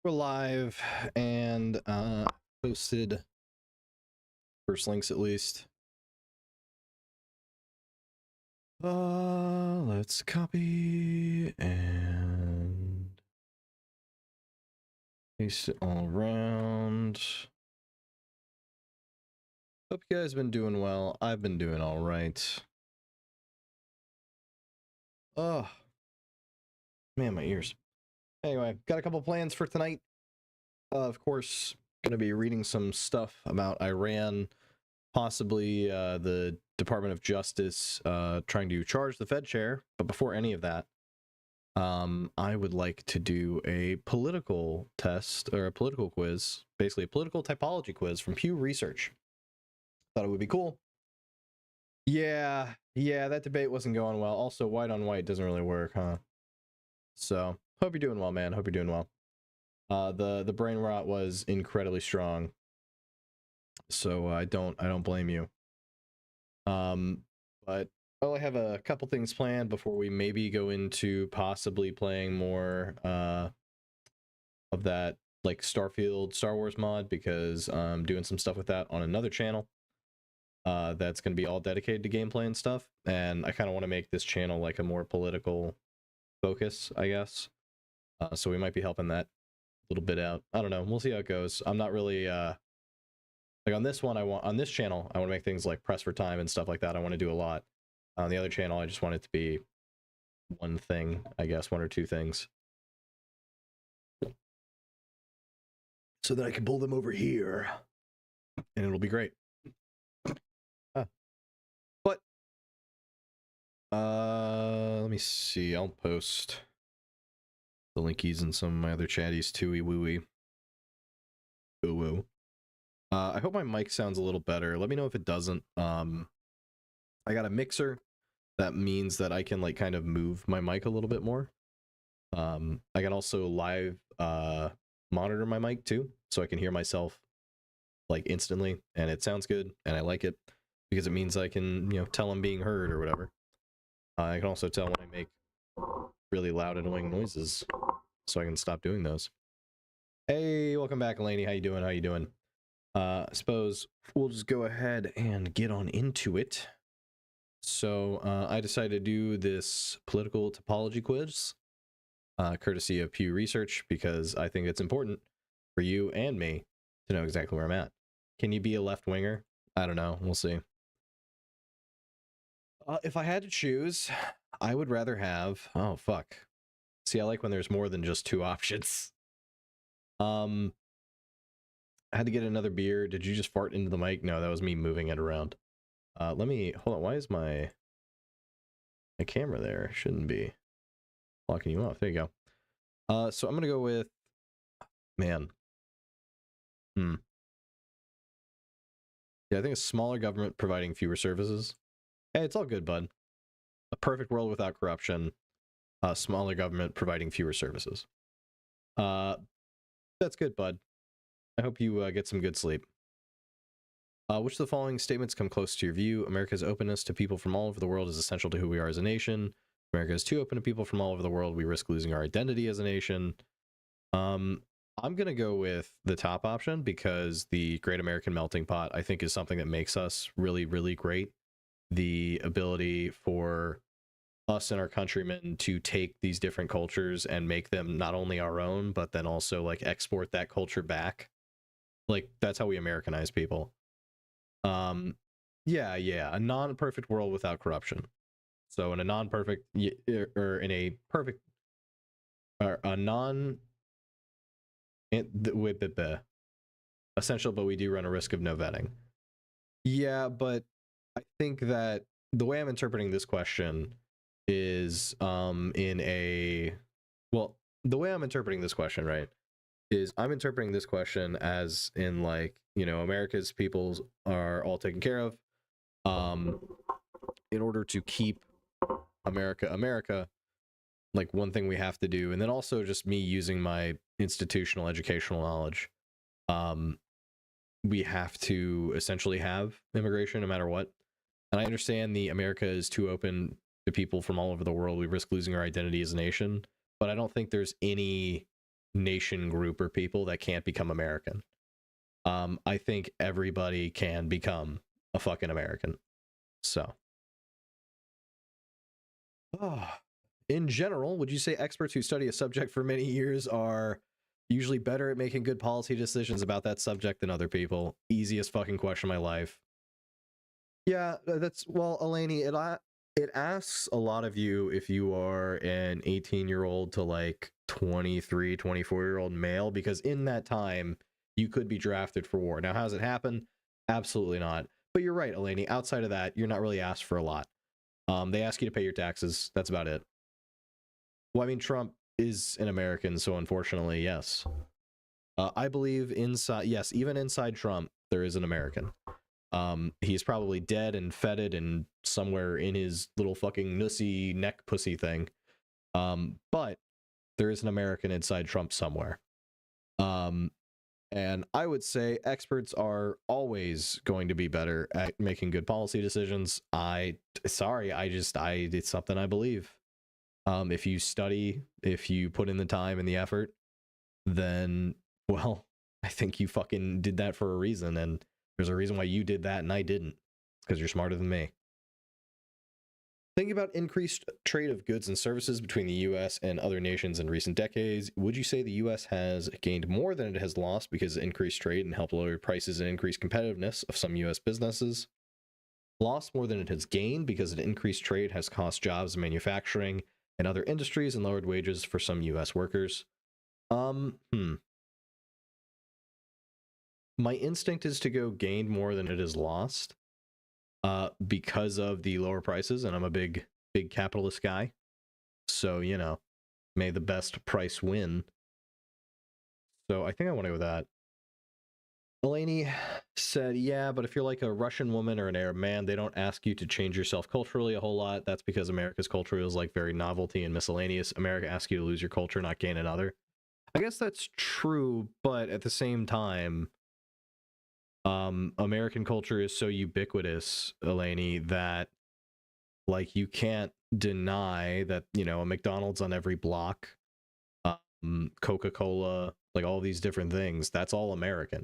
We're live and posted first links at least. Let's copy and paste it all around. Hope you guys have been doing well. I've been doing all right. Oh, man, my ears. Anyway, got a couple plans for tonight. Of course, gonna be reading some stuff about Iran, possibly the Department of Justice trying to charge the Fed chair. But before any of that, I would like to do a political test or a political quiz, basically a political typology quiz from Pew Research. Thought it would be cool. Yeah, that debate wasn't going well. Also, white on white doesn't really work, huh? So, hope you're doing well, man. Hope you're doing well. The brain rot was incredibly strong, so I don't blame you. But I have a couple things planned before we maybe go into possibly playing more of that like Starfield Star Wars mod, because I'm doing some stuff with that on another channel that's going to be all dedicated to gameplay and stuff, and I kind of want to make this channel like a more political focus, I guess. So we might be helping that a little bit out. I don't know, we'll see how it goes. I'm not really like on this one, on this channel I want to make things like press for time and stuff like that. I want to do a lot. On the other channel I just want it to be one thing, I guess, one or two things, so that I can pull them over here and it'll be great. But let me see, I'll post the linkies in some of my other chatties tooey wooey. Ooh woo. I hope my mic sounds a little better. Let me know if it doesn't. I got a mixer. That means that I can like kind of move my mic a little bit more. I can also live monitor my mic too, so I can hear myself like instantly, and it sounds good, and I like it because it means I can, you know, tell I'm being heard or whatever. I can also tell when I make really loud, annoying noises, so I can stop doing those. Hey, welcome back, Elaney. How you doing? How you doing? I suppose we'll just go ahead and get on into it. So I decided to do this political topology quiz, courtesy of Pew Research, because I think it's important for you and me to know exactly where I'm at. Can you be a left-winger? I don't know. We'll see. If I had to choose, I would rather have... Oh, fuck. See, I like when there's more than just two options. I had to get another beer. Did you just fart into the mic? No, that was me moving it around. Let me... Hold on. Why is my camera there? Shouldn't be blocking you off. There you go. So I'm going to go with... Man. Yeah, I think a smaller government providing fewer services. Hey, it's all good, bud. A perfect world without corruption. A smaller government providing fewer services. That's good, bud. I hope you get some good sleep. Which of the following statements come close to your view? America's openness to people from all over the world is essential to who we are as a nation. America is too open to people from all over the world. We risk losing our identity as a nation. I'm going to go with the top option, because the Great American Melting Pot, I think, is something that makes us really, really great. The ability for us and our countrymen to take these different cultures and make them not only our own, but then also like export that culture back. Like, that's how we Americanize people. Yeah, a non-perfect world without corruption. So in a non-perfect, or in a perfect, or a non, essential, but we do run a risk of no vetting. Yeah, but I think that the way I'm interpreting this question is in a... Well, the way I'm interpreting this question, right, is I'm interpreting this question as in, like, you know, America's peoples are all taken care of. In order to keep America, like, one thing we have to do, and then also just me using my institutional educational knowledge, we have to essentially have immigration no matter what. And I understand the America is too open to people from all over the world. We risk losing our identity as a nation. But I don't think there's any nation group or people that can't become American. I think everybody can become a fucking American. So, in general, would you say experts who study a subject for many years are usually better at making good policy decisions about that subject than other people? Easiest fucking question of my life. Yeah, that's, well, Elaney, it asks a lot of you if you are an 18-year-old to like 23, 24-year-old male, because in that time, you could be drafted for war. Now, how does it happen? Absolutely not. But you're right, Elaney. Outside of that, you're not really asked for a lot. They ask you to pay your taxes. That's about it. Well, I mean, Trump is an American, so unfortunately, yes. I believe inside, yes, even inside Trump, there is an American. He's probably dead and fetid and somewhere in his little fucking nussy neck pussy thing. But there is an American inside Trump somewhere. And I would say experts are always going to be better at making good policy decisions. It's something I believe. If you study, if you put in the time and the effort, then, well, I think you fucking did that for a reason. And there's a reason why you did that and I didn't. It's because you're smarter than me. Thinking about increased trade of goods and services between the U.S. and other nations in recent decades, would you say the U.S. has gained more than it has lost because of increased trade and helped lower prices and increase competitiveness of some U.S. businesses? Lost more than it has gained because of increased trade has cost jobs in manufacturing and other industries and lowered wages for some U.S. workers. My instinct is to go gained more than it has lost. Because of the lower prices, and I'm a big capitalist guy. So, you know, may the best price win. So I think I want to go with that. Elaney said, yeah, but if you're like a Russian woman or an Arab man, they don't ask you to change yourself culturally a whole lot. That's because America's culture is like very novelty and miscellaneous. America asks you to lose your culture, not gain another. I guess that's true, but at the same time, American culture is so ubiquitous, Elaney, that like you can't deny that, you know, a McDonald's on every block, Coca-Cola, like all these different things, that's all American.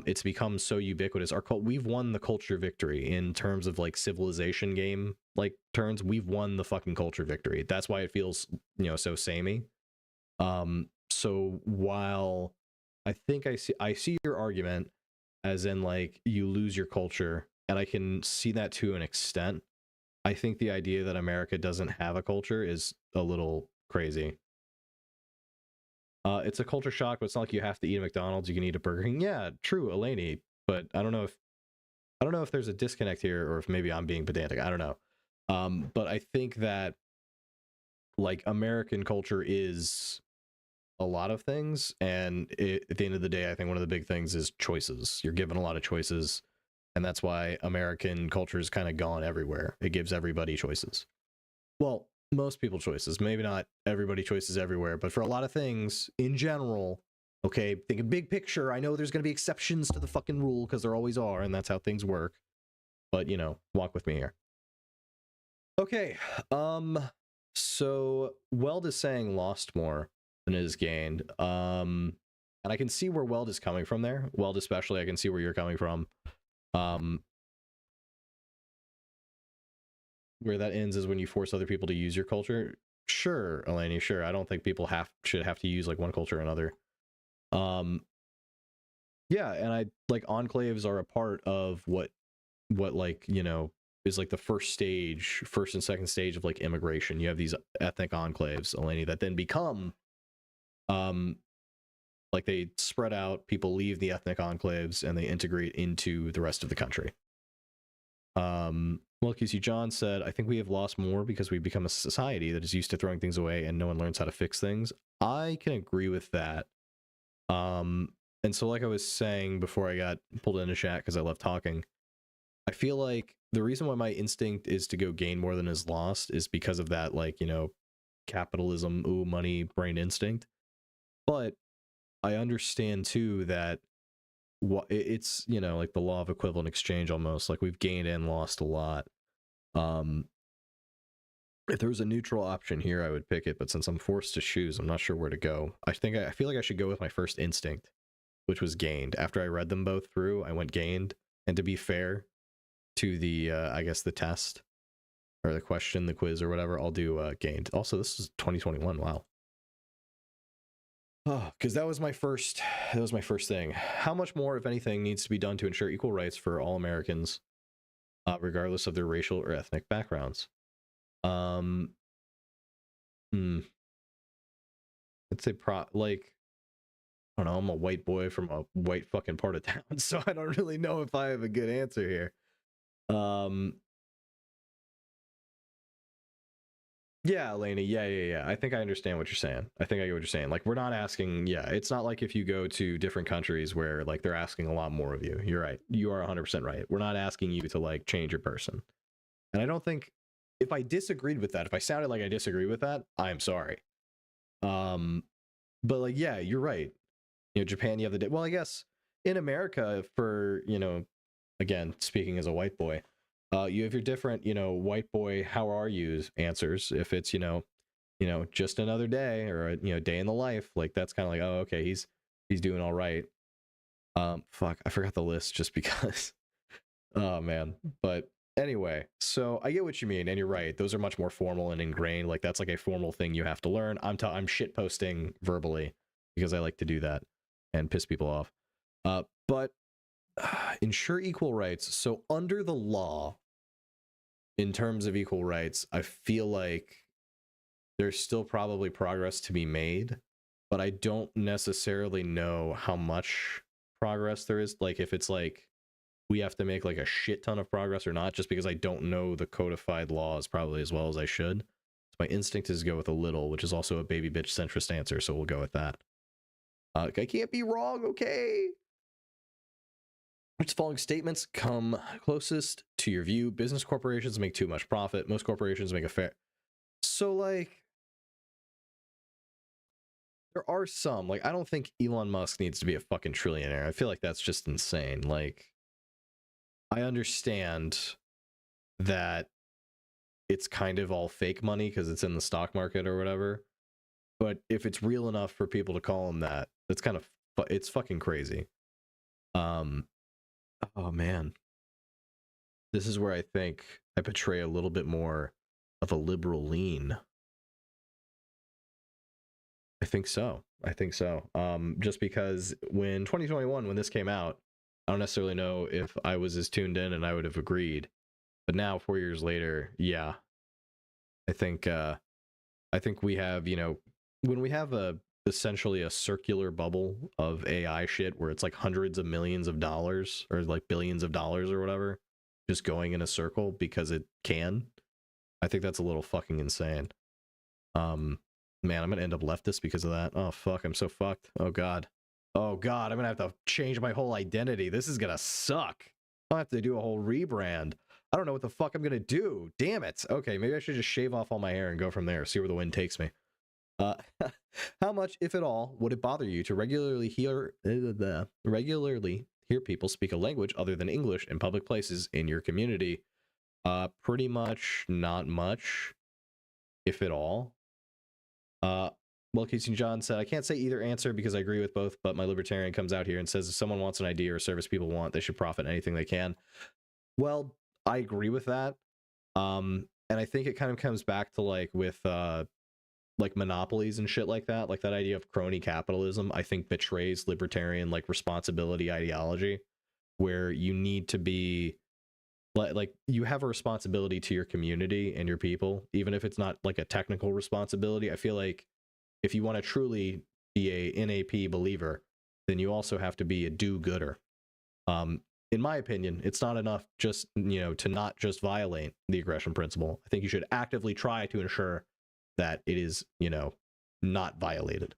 It's become so ubiquitous. We've won the culture victory in terms of like civilization game like turns. We've won the fucking culture victory. That's why it feels, you know, so samey. So while I think I see your argument as in like you lose your culture, and I can see that to an extent. I think the idea that America doesn't have a culture is a little crazy. It's a culture shock, but it's not like you have to eat a McDonald's. You can eat a Burger King. Yeah, true, Elaney. But I don't know if there's a disconnect here, or if maybe I'm being pedantic. I don't know. But I think that like American culture is a lot of things, and at the end of the day, I think one of the big things is choices. You're given a lot of choices, and that's why American culture is kind of gone everywhere. It gives everybody choices. Well, most people choices. Maybe not everybody choices everywhere, but for a lot of things in general, okay, think of big picture. I know there's going to be exceptions to the fucking rule because there always are, and that's how things work. But, you know, walk with me here. Okay, so Weld is saying lost more than it has gained. And I can see where Weld is coming from there. Weld especially, I can see where you're coming from. Where that ends is when you force other people to use your culture. Sure, Elaney, sure. I don't think people should have to use like one culture or another. Yeah, and I like enclaves are a part of what like, you know, is like the first and second stage of like immigration. You have these ethnic enclaves, Elaney, that then become like they spread out, people leave the ethnic enclaves and they integrate into the rest of the country. Well, QC John said, I think we have lost more because we've become a society that is used to throwing things away and no one learns how to fix things. I can agree with that. And so like I was saying before I got pulled into chat because I love talking, I feel like the reason why my instinct is to go gain more than is lost is because of that, like, you know, capitalism, ooh, money, brain instinct. But I understand too that it's, you know, like the law of equivalent exchange almost. Like we've gained and lost a lot. If there was a neutral option here, I would pick it, but since I'm forced to choose, I'm not sure where to go. I feel like I should go with my first instinct, which was gained. After I read them both through, I went gained. And to be fair to the, I guess the test or the question, the quiz or whatever, I'll do gained. Also, this is 2021. Wow. Oh, because that was my first thing. How much more, if anything, needs to be done to ensure equal rights for all Americans, regardless of their racial or ethnic backgrounds? I'd say like, I don't know, I'm a white boy from a white fucking part of town, so I don't really know if I have a good answer here. Yeah, Lainey, yeah. I think I understand what you're saying. I think I get what you're saying. Like, we're not asking, yeah, it's not like if you go to different countries where, like, they're asking a lot more of you. You're right. You are 100% right. We're not asking you to, like, change your person. And I don't think, if I disagreed with that, if I sounded like I disagree with that, I'm sorry. But, like, yeah, you're right. You know, Japan, you have the, well, I guess in America, for, you know, again, speaking as a white boy, you have your different, you know, white boy, how are yous answers. If it's, you know, just another day or, you know, day in the life, like that's kind of like, oh, okay, he's doing all right. Fuck, I forgot the list just because. Oh man. But anyway, so I get what you mean, and you're right. Those are much more formal and ingrained. Like that's like a formal thing you have to learn. I'm shit posting verbally because I like to do that and piss people off. But ensure equal rights. So under the law, in terms of equal rights, I feel like there's still probably progress to be made, but I don't necessarily know how much progress there is. Like if it's like we have to make like a shit ton of progress or not, just because I don't know the codified laws probably as well as I should. So my instinct is to go with a little, which is also a baby bitch centrist answer, so we'll go with that. I can't be wrong, okay? Which following statements come closest to your view? Business corporations make too much profit. Most corporations make a fair. So, like, there are some. Like, I don't think Elon Musk needs to be a fucking trillionaire. I feel like that's just insane. Like, I understand that it's kind of all fake money because it's in the stock market or whatever. But if it's real enough for people to call him that, that's kind of, it's fucking crazy. Oh man. This is where I think I portray a little bit more of a liberal lean. I think so. Just because when 2021, when this came out, I don't necessarily know if I was as tuned in and I would have agreed. But now, 4 years later, yeah, I think we have, you know, when we have essentially a circular bubble of AI shit where it's like hundreds of millions of dollars or like billions of dollars or whatever, just going in a circle because it can. I think that's a little fucking insane. Man, I'm gonna end up leftist because of that. Oh fuck, I'm so fucked. Oh god, I'm gonna have to change my whole identity. This is gonna suck. I'll have to do a whole rebrand. I don't know what the fuck I'm gonna do. Damn it. Okay, maybe I should just shave off all my hair and go from there. See where the wind takes me. How much, if at all, would it bother you to regularly hear people speak a language other than English in public places in your community? Pretty much not much, if at all. Well, Casey John said, I can't say either answer because I agree with both, but my libertarian comes out here and says if someone wants an idea or service people want, they should profit anything they can. Well, I agree with that. And I think it kind of comes back to like with like monopolies and shit like that idea of crony capitalism, I think betrays libertarian like responsibility ideology, where you need to be like you have a responsibility to your community and your people, even if it's not like a technical responsibility. I feel like if you want to truly be a NAP believer, then you also have to be a do-gooder. In my opinion, it's not enough just, you know, to not just violate the aggression principle. I think you should actively try to ensure that it is, you know, not violated.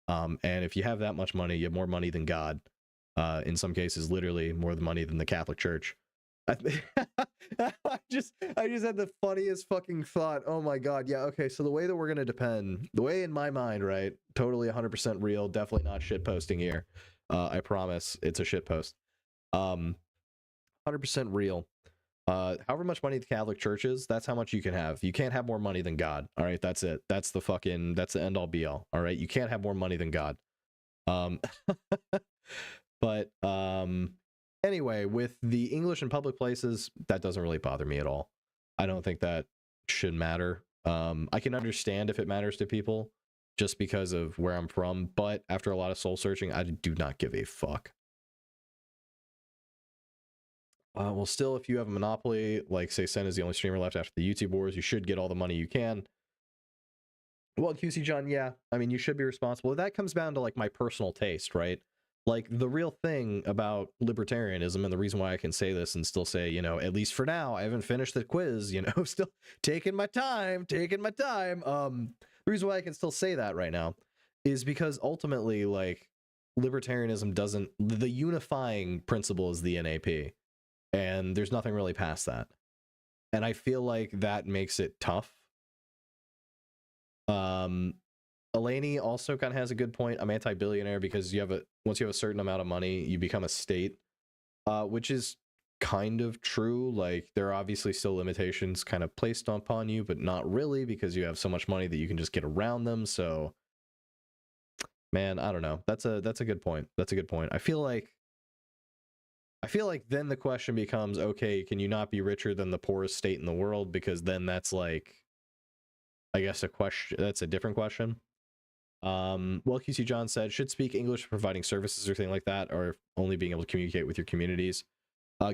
And if you have that much money, you have more money than God. In some cases, literally more money than the Catholic Church. I just had the funniest fucking thought. Oh my god, yeah, okay, so the way that we're gonna depend, the way in my mind, right, totally 100% real, definitely not shit posting here. I promise it's a shit post. 100% real. However much money the Catholic Church is, that's how much you can have. You can't have more money than God. All right, that's it. That's the end all be all. All right, you can't have more money than God. But anyway, with the English in public places, that doesn't really bother me at all. I don't think that should matter. I can understand if it matters to people just because of where I'm from, but after a lot of soul searching, I do not give a fuck. Well, still, if you have a monopoly, like say Sen is the only streamer left after the YouTube wars, you should get all the money you can. Well, QC John, yeah, I mean, you should be responsible. That comes down to like my personal taste, right? Like the real thing about libertarianism, and the reason why I can say this and still say, you know, at least for now, I haven't finished the quiz, you know, still taking my time. The reason why I can still say that right now is because ultimately, like, libertarianism doesn't, the unifying principle is the NAP, and there's nothing really past that. And I feel like that makes it tough. Elaney also kind of has a good point. I'm anti-billionaire because once you have a certain amount of money, you become a state, which is kind of true. Like there are obviously still limitations kind of placed upon you, but not really because you have so much money that you can just get around them. So, man, I don't know. That's a good point. That's a good point. I feel like then the question becomes, okay, can you not be richer than the poorest state in the world? Because then that's like, I guess that's a different question. Well, QC John said, should speak English for providing services or thing like that, or only being able to communicate with your communities.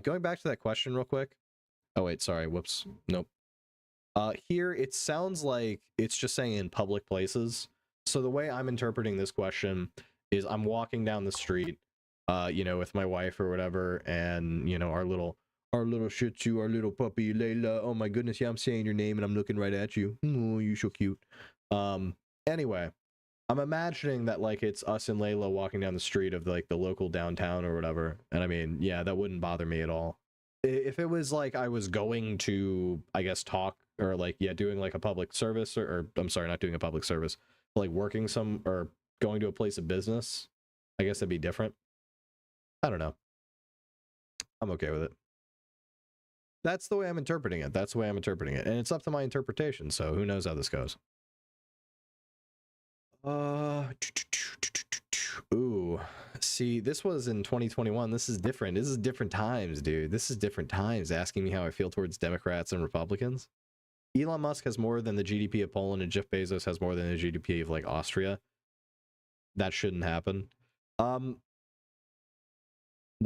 Going back to that question real quick. Oh, wait, sorry. Whoops. Nope. Here, it sounds like it's just saying in public places. So the way I'm interpreting this question is I'm walking down the street, you know, with my wife or whatever, and, you know, our little shih tzu, our little puppy, Layla. Oh my goodness, yeah, I'm saying your name and I'm looking right at you. Oh, you're so cute. Anyway, I'm imagining that like it's us and Layla walking down the street of like the local downtown or whatever. And I mean, yeah, that wouldn't bother me at all. If it was like I was going to, I guess, talk or like, yeah, doing like a public service or I'm sorry, not doing a public service, like working or going to a place of business, I guess that'd be different. I don't know. I'm okay with it. That's the way I'm interpreting it. That's the way I'm interpreting it. And it's up to my interpretation. So who knows how this goes. Ooh, see, this was in 2021. This is different. This is different times, dude. This is different times. Asking me how I feel towards Democrats and Republicans. Elon Musk has more than the GDP of Poland, and Jeff Bezos has more than the GDP of like Austria. That shouldn't happen. We'll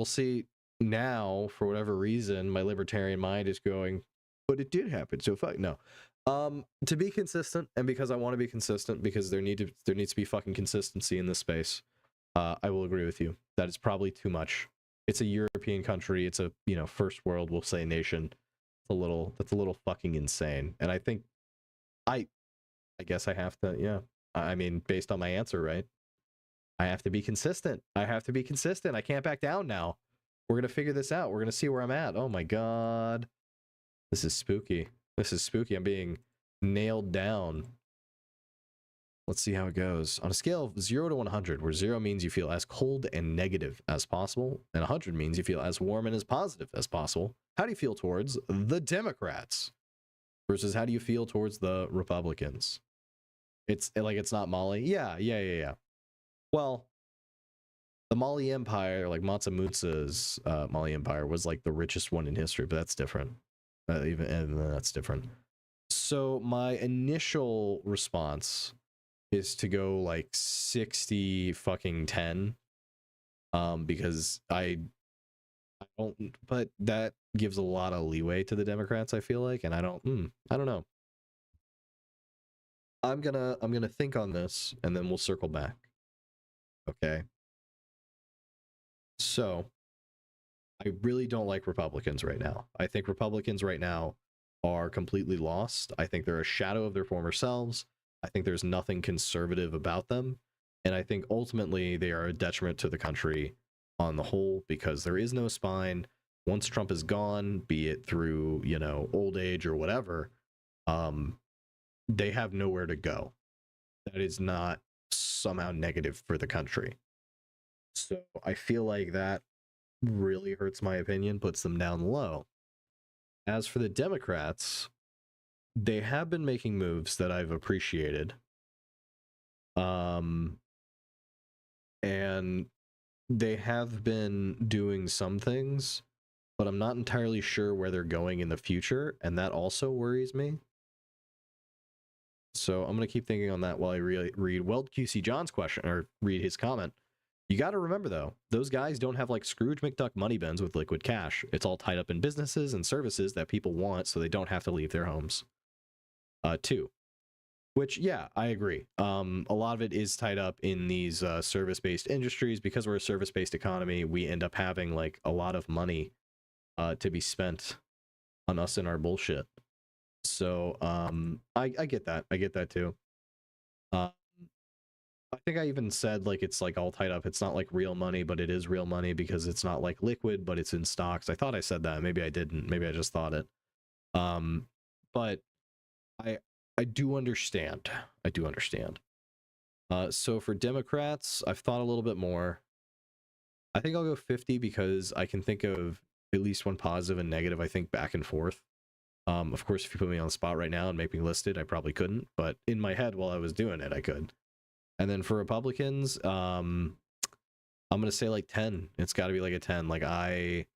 see. Now, for whatever reason, my libertarian mind is going, but it did happen. So fuck no. To be consistent, and because I want to be consistent, because there needs to be fucking consistency in this space. I will agree with you. That is probably too much. It's a European country. It's a, you know, first world, we'll say, nation. That's a little fucking insane. And I think I guess I have to, yeah. I mean, based on my answer, right? I have to be consistent. I can't back down now. We're gonna figure this out. We're gonna see where I'm at. Oh my god. This is spooky. I'm being nailed down. Let's see how it goes. On a scale of 0 to 100, where 0 means you feel as cold and negative as possible, and 100 means you feel as warm and as positive as possible, how do you feel towards the Democrats? Versus how do you feel towards the Republicans? It's like, it's not Mali. Yeah. Well, the Mali Empire, like Mansa Musa's Mali Empire, was like the richest one in history, but that's different. That's different. So my initial response is to go like 60 fucking 10, because I don't, but that gives a lot of leeway to the Democrats, I feel like, and I don't know. I'm gonna think on this and then we'll circle back. Okay. So I really don't like Republicans right now. I think Republicans right now are completely lost. I think they're a shadow of their former selves. I think there's nothing conservative about them. And I think ultimately they are a detriment to the country on the whole, because there is no spine. Once Trump is gone, be it through, you know, old age or whatever, they have nowhere to go. That is not somehow negative for the country. So I feel like that really hurts my opinion, puts them down low. As for the Democrats, they have been making moves that I've appreciated. And they have been doing some things, but I'm not entirely sure where they're going in the future, and that also worries me. So I'm going to keep thinking on that while I read Weld QC John's question, or read his comment. You got to remember, though, those guys don't have like Scrooge McDuck money bins with liquid cash. It's all tied up in businesses and services that people want so they don't have to leave their homes. 2. Which, yeah, I agree. A lot of it is tied up in these service-based industries. Because we're a service-based economy, we end up having like a lot of money to be spent on us and our bullshit. So I get that. I get that too. I think I even said like it's like all tied up. It's not like real money, but it is real money because it's not like liquid, but it's in stocks. I thought I said that. Maybe I didn't. Maybe I just thought it. But I do understand. I do understand. So for Democrats, I've thought a little bit more. I think I'll go 50 because I can think of at least one positive and negative, I think, back and forth. Of course, if you put me on the spot right now and make me list it, I probably couldn't. But in my head while I was doing it, I could. And then for Republicans, I'm going to say like 10. It's got to be like a 10. Like I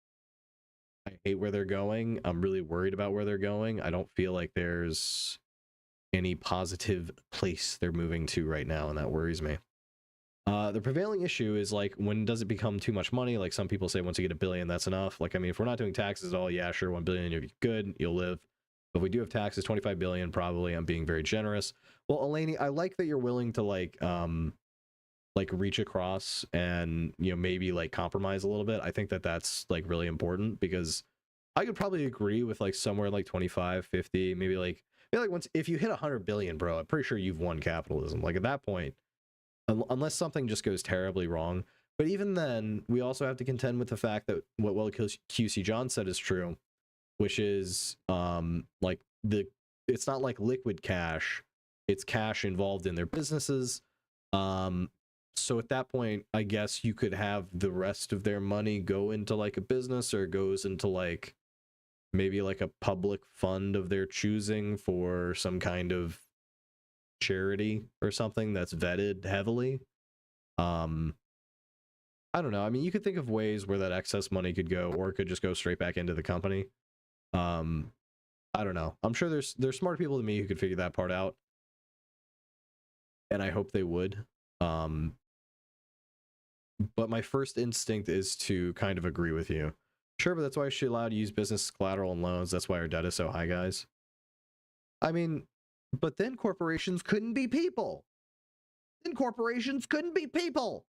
hate where they're going. I'm really worried about where they're going. I don't feel like there's any positive place they're moving to right now, and that worries me. The prevailing issue is like, when does it become too much money? Like some people say once you get $1 billion, that's enough. Like, I mean, if we're not doing taxes at all, yeah, sure, $1 billion, you're good, you'll live. But if we do have taxes, 25 billion, probably. I'm being very generous. Well, Eleni, I like that you're willing to like reach across and, you know, maybe like compromise a little bit. I think that that's like really important, because I could probably agree with like somewhere like 25, 50, maybe like once, if you hit 100 billion, bro, I'm pretty sure you've won capitalism. Like at that point, unless something just goes terribly wrong. But even then, we also have to contend with the fact that what QC John said is true, which is like it's not like liquid cash, it's cash involved in their businesses. So at that point, I guess you could have the rest of their money go into like a business, or goes into like maybe like a public fund of their choosing for some kind of charity or something that's vetted heavily. I don't know. I mean, you could think of ways where that excess money could go, or it could just go straight back into the company. I don't know. I'm sure there's smarter people than me who could figure that part out, and I hope they would. But my first instinct is to kind of agree with you. Sure, but that's why she's allowed to use business collateral and loans. That's why our debt is so high, guys. I mean, but then corporations couldn't be people. Then corporations couldn't be people.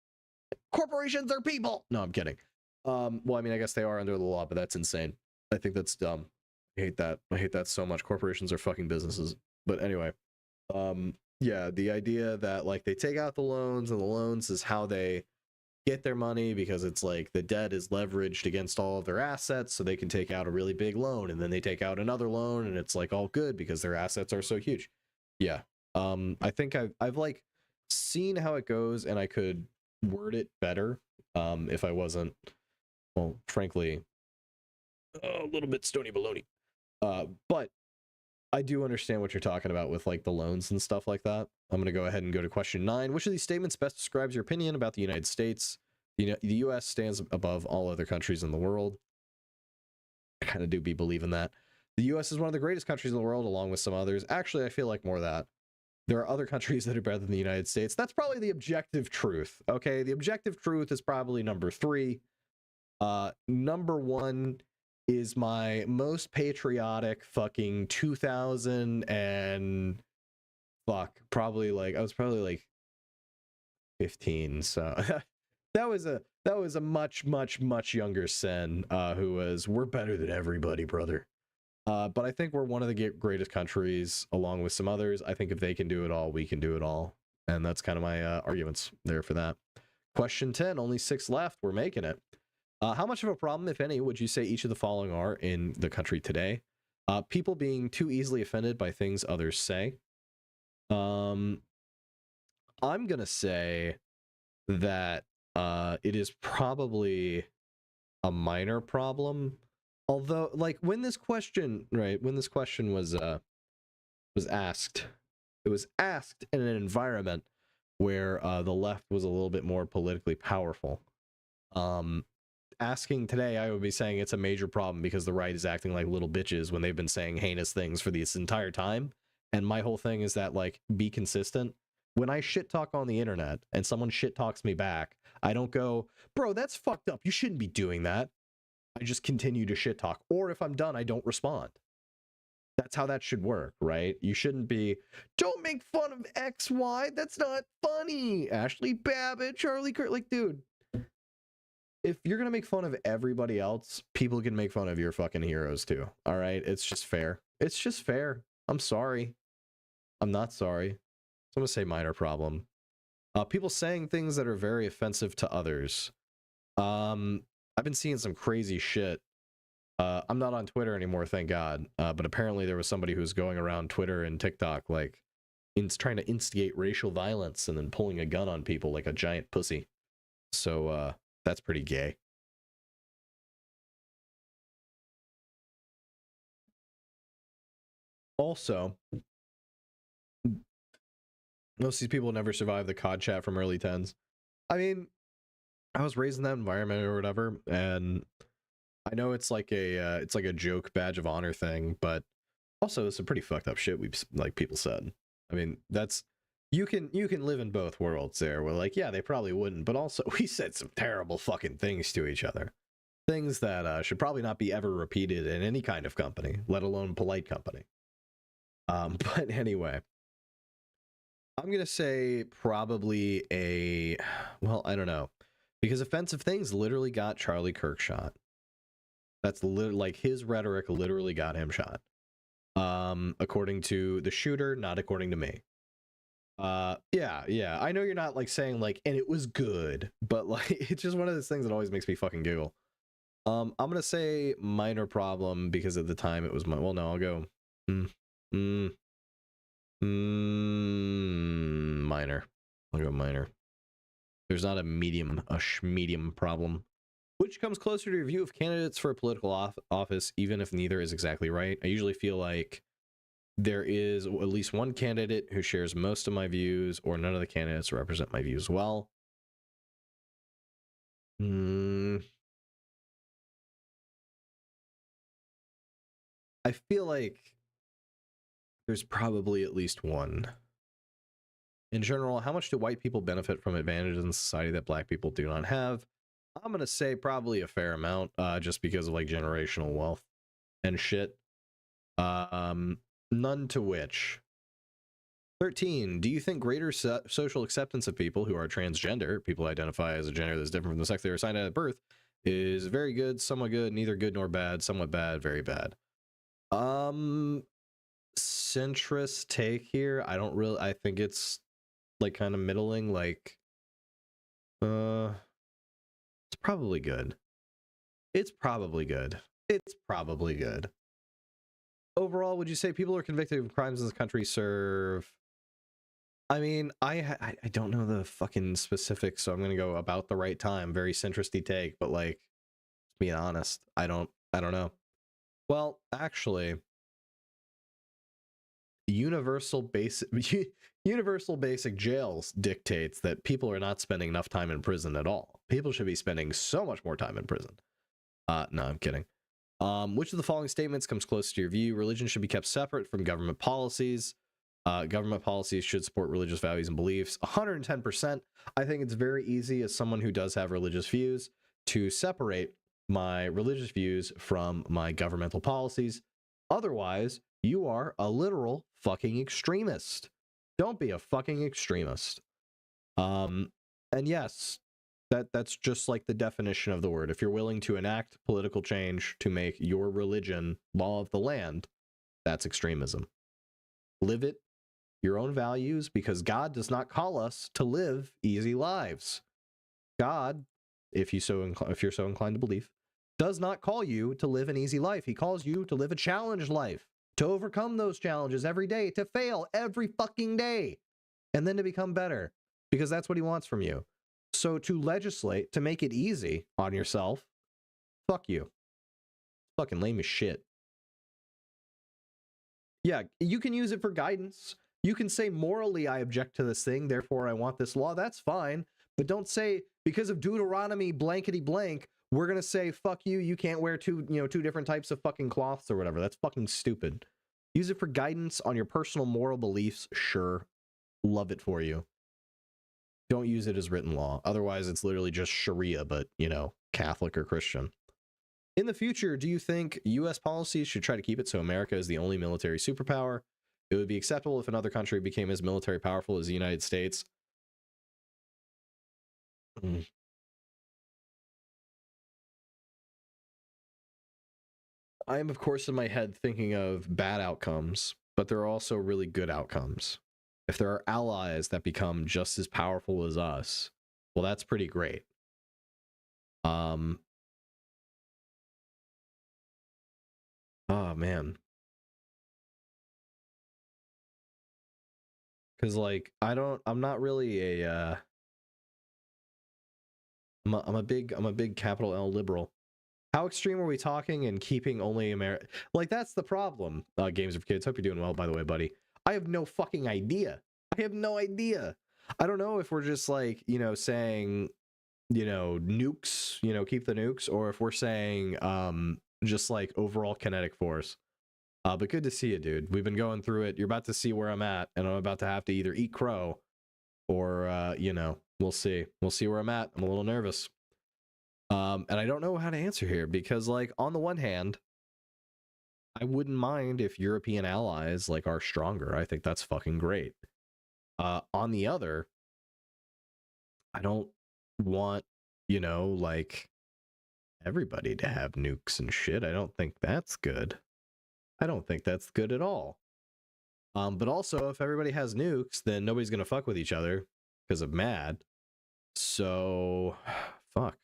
Corporations are people. No, I'm kidding. Well, I mean, I guess they are under the law, but that's insane. I think that's dumb. I hate that. I hate that so much. Corporations are fucking businesses. But anyway, yeah, the idea that like they take out the loans, and the loans is how they get their money, because it's like the debt is leveraged against all of their assets, so they can take out a really big loan, and then they take out another loan, and it's like all good because their assets are so huge. Yeah. I think I've like seen how it goes, and I could word it better if I wasn't, well, frankly, a little bit stony baloney. But I do understand what you're talking about with like the loans and stuff like that. I'm going to go ahead and go to question 9. Which of these statements best describes your opinion about the United States? The U.S. stands above all other countries in the world. I kind of do be believing that. The U.S. is one of the greatest countries in the world, along with some others. Actually, I feel like more of that. There are other countries that are better than the United States. That's probably the objective truth. Okay, the objective truth is probably number 3. Number 1 is my most patriotic fucking 2000 and probably like I was probably like 15, so that was a much younger Sen who was, we're better than everybody, brother. But I think we're one of the greatest countries, along with some others. I think if they can do it all, we can do it all, and that's kind of my arguments there for that. Question 10, only 6 left. We're making it. How much of a problem, if any, would you say each of the following are in the country today? People being too easily offended by things others say. I'm gonna say that it is probably a minor problem, Although, like, when this question was asked, it was asked in an environment where the left was a little bit more politically powerful. Asking today, I would be saying it's a major problem because the right is acting like little bitches when they've been saying heinous things for this entire time. And my whole thing is that, like, be consistent. When I shit talk on the internet and someone shit talks me back, I don't go, bro, that's fucked up. You shouldn't be doing that. I just continue to shit talk. Or if I'm done, I don't respond. That's how that should work, right? You shouldn't be, don't make fun of XY. That's not funny. Ashley Babbitt, Charlie Kirk. Like, dude, if you're going to make fun of everybody else, people can make fun of your fucking heroes too. All right? It's just fair. It's just fair. I'm sorry. I'm not sorry. So I'm going to say minor problem. People saying things that are very offensive to others. I've been seeing some crazy shit. I'm not on Twitter anymore, thank God. But apparently there was somebody who was going around Twitter and TikTok, like, trying to instigate racial violence and then pulling a gun on people like a giant pussy. So, that's pretty gay. Also, most of these people never survive the COD chat from early 10s. I mean, I was raised in that environment or whatever, and I know it's like a joke badge of honor thing, but also it's some pretty fucked up shit people said. I mean, that's you can live in both worlds there. Where, like, yeah, they probably wouldn't, but also we said some terrible fucking things to each other. Things that should probably not be ever repeated in any kind of company, let alone polite company. But anyway, I'm gonna say probably I don't know, because offensive things literally got Charlie Kirk shot. That's like his rhetoric literally got him shot. According to the shooter, not according to me. Yeah. I know you're not like saying like, and it was good, but like it's just one of those things that always makes me fucking giggle. I'm gonna say minor problem because at the time it was I'll go minor. I'll go minor. There's not a medium problem. Which comes closer to your view of candidates for a political office, even if neither is exactly right. I usually feel like there is at least one candidate who shares most of my views, or none of the candidates represent my views well. I feel like there's probably at least one. In general, how much do white people benefit from advantages in society that black people do not have? I'm going to say probably a fair amount, just because of like generational wealth and shit. None to which. 13. Do you think greater social acceptance of people who are transgender, people who identify as a gender that's different from the sex they were assigned at birth, is very good, somewhat good, neither good nor bad, somewhat bad, very bad? Centrist take here. I think it's like kind of middling, like it's probably good. It's probably good. Overall, would you say people are convicted of crimes in this country serve? I mean, I don't know the fucking specifics, so I'm gonna go about the right time. Very centristy take, but like, being honest, I don't know. Well, actually, universal basic jails dictates that people are not spending enough time in prison at all. People should be spending so much more time in prison. No, I'm kidding. Which of the following statements comes close to your view? Religion should be kept separate from government policies. Government policies should support religious values and beliefs. 110%. I think it's very easy as someone who does have religious views to separate my religious views from my governmental policies. Otherwise, you are a literal fucking extremist. Don't be a fucking extremist. And yes, that's just like the definition of the word. If you're willing to enact political change to make your religion law of the land, that's extremism. Live it, your own values, because God does not call us to live easy lives. God, if you're so inclined to believe, does not call you to live an easy life. He calls you to live a challenged life, to overcome those challenges every day, to fail every fucking day, and then to become better, because that's what he wants from you. So to legislate, to make it easy on yourself, fuck you. Fucking lame as shit. Yeah, you can use it for guidance. You can say morally I object to this thing, therefore I want this law. That's fine. But don't say because of Deuteronomy blankety blank, we're gonna say fuck you, you can't wear two different types of fucking cloths or whatever. That's fucking stupid. Use it for guidance on your personal moral beliefs, sure. Love it for you. Don't use it as written law. Otherwise, it's literally just Sharia, but, Catholic or Christian. In the future, do you think U.S. policies should try to keep it so America is the only military superpower? It would be acceptable if another country became as military powerful as the United States. I am, of course, in my head thinking of bad outcomes, but there are also really good outcomes. If there are allies that become just as powerful as us, well, that's pretty great. Oh, man. Because, like, I'm not really a, I'm a big capital L liberal. How extreme are we talking and keeping only America? Like, that's the problem. Games of Kids. Hope you're doing well, by the way, buddy. I have no fucking idea. I have no idea. I don't know if we're just like, saying, nukes, keep the nukes, or if we're saying, just like overall kinetic force. But good to see you, dude. We've been going through it. You're about to see where I'm at, and I'm about to have to either eat crow or, we'll see. We'll see where I'm at. I'm a little nervous. And I don't know how to answer here because, like, on the one hand, I wouldn't mind if European allies, like, are stronger. I think that's fucking great. On the other, I don't want, like, everybody to have nukes and shit. I don't think that's good. I don't think that's good at all. But also, if everybody has nukes, then nobody's gonna fuck with each other because of mad. So, fuck.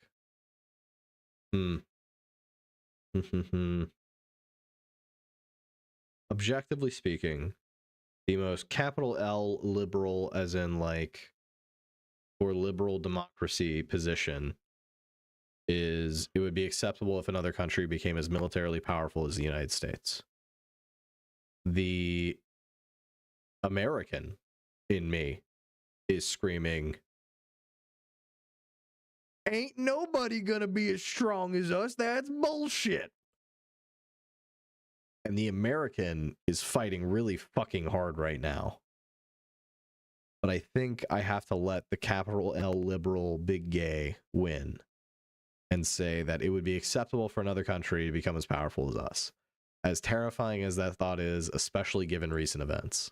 Objectively speaking, the most capital L liberal, as in like, or liberal democracy position is it would be acceptable if another country became as militarily powerful as the United States. The American in me is screaming, ain't nobody gonna be as strong as us. That's bullshit. And the American is fighting really fucking hard right now. But I think I have to let the capital L liberal big gay win and say that it would be acceptable for another country to become as powerful as us. As terrifying as that thought is, especially given recent events.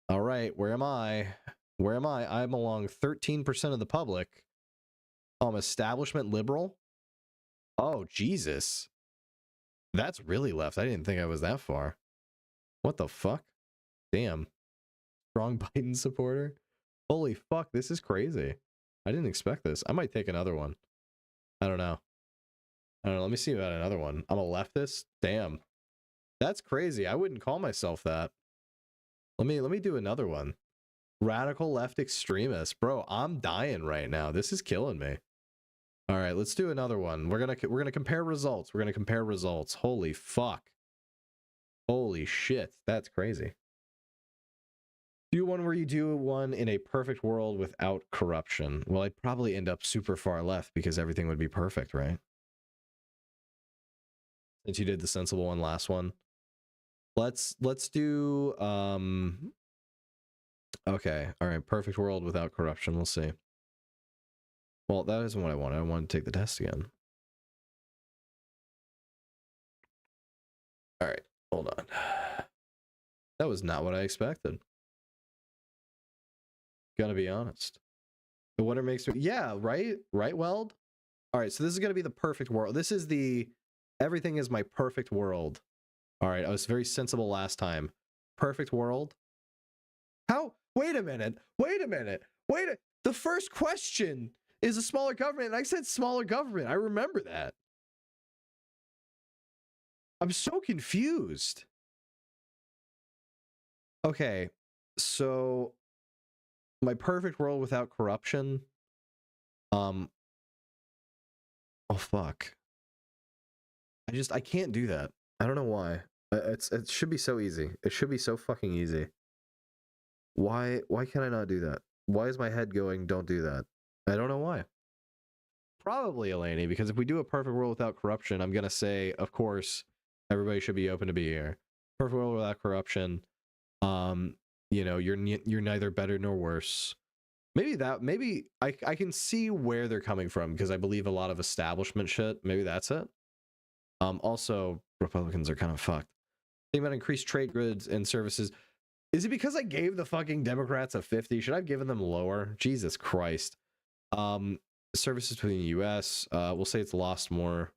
All right, where am I? Where am I? I'm along 13% of the public. I'm establishment liberal. Oh, Jesus. That's really left. I didn't think I was that far. What the fuck? Damn. Strong Biden supporter? Holy fuck, this is crazy. I didn't expect this. I might take another one. I don't know. Let me see about another one. I'm a leftist? Damn. That's crazy. I wouldn't call myself that. Let me do another one. Radical left extremist. Bro, I'm dying right now. This is killing me. All right, let's do another one. We're gonna compare results. We're gonna compare results. Holy fuck. Holy shit. That's crazy. Do one where you do one in a perfect world without corruption. Well, I'd probably end up super far left because everything would be perfect, right? Since you did the sensible one last one. Let's do okay. All right, perfect world without corruption. We'll see. Well, that isn't what I wanted. I want to take the test again. All right, hold on. That was not what I expected. Gotta be honest. The winner makes me, yeah, right? Right, Weld? All right, so this is gonna be the perfect world. This is the, everything is my perfect world. All right, I was very sensible last time. Perfect world. How? Wait a minute. The first question is a smaller government, and I said smaller government. I remember that. I'm so confused. Okay, so my perfect world without corruption. Oh fuck. I can't do that. I don't know why. It should be so easy. It should be so fucking easy. Why can I not do that? Why is my head going, don't do that? I don't know why. Probably Eleni, because if we do a perfect world without corruption, I'm gonna say, of course, everybody should be open to be here. Perfect world without corruption. You know, you're neither better nor worse. Maybe I can see where they're coming from because I believe a lot of establishment shit. Maybe that's it. Also, Republicans are kind of fucked. Think about increased trade goods and services. Is it because I gave the fucking Democrats a 50? Should I have given them lower? Jesus Christ. Services between the US, we'll say it's lost more.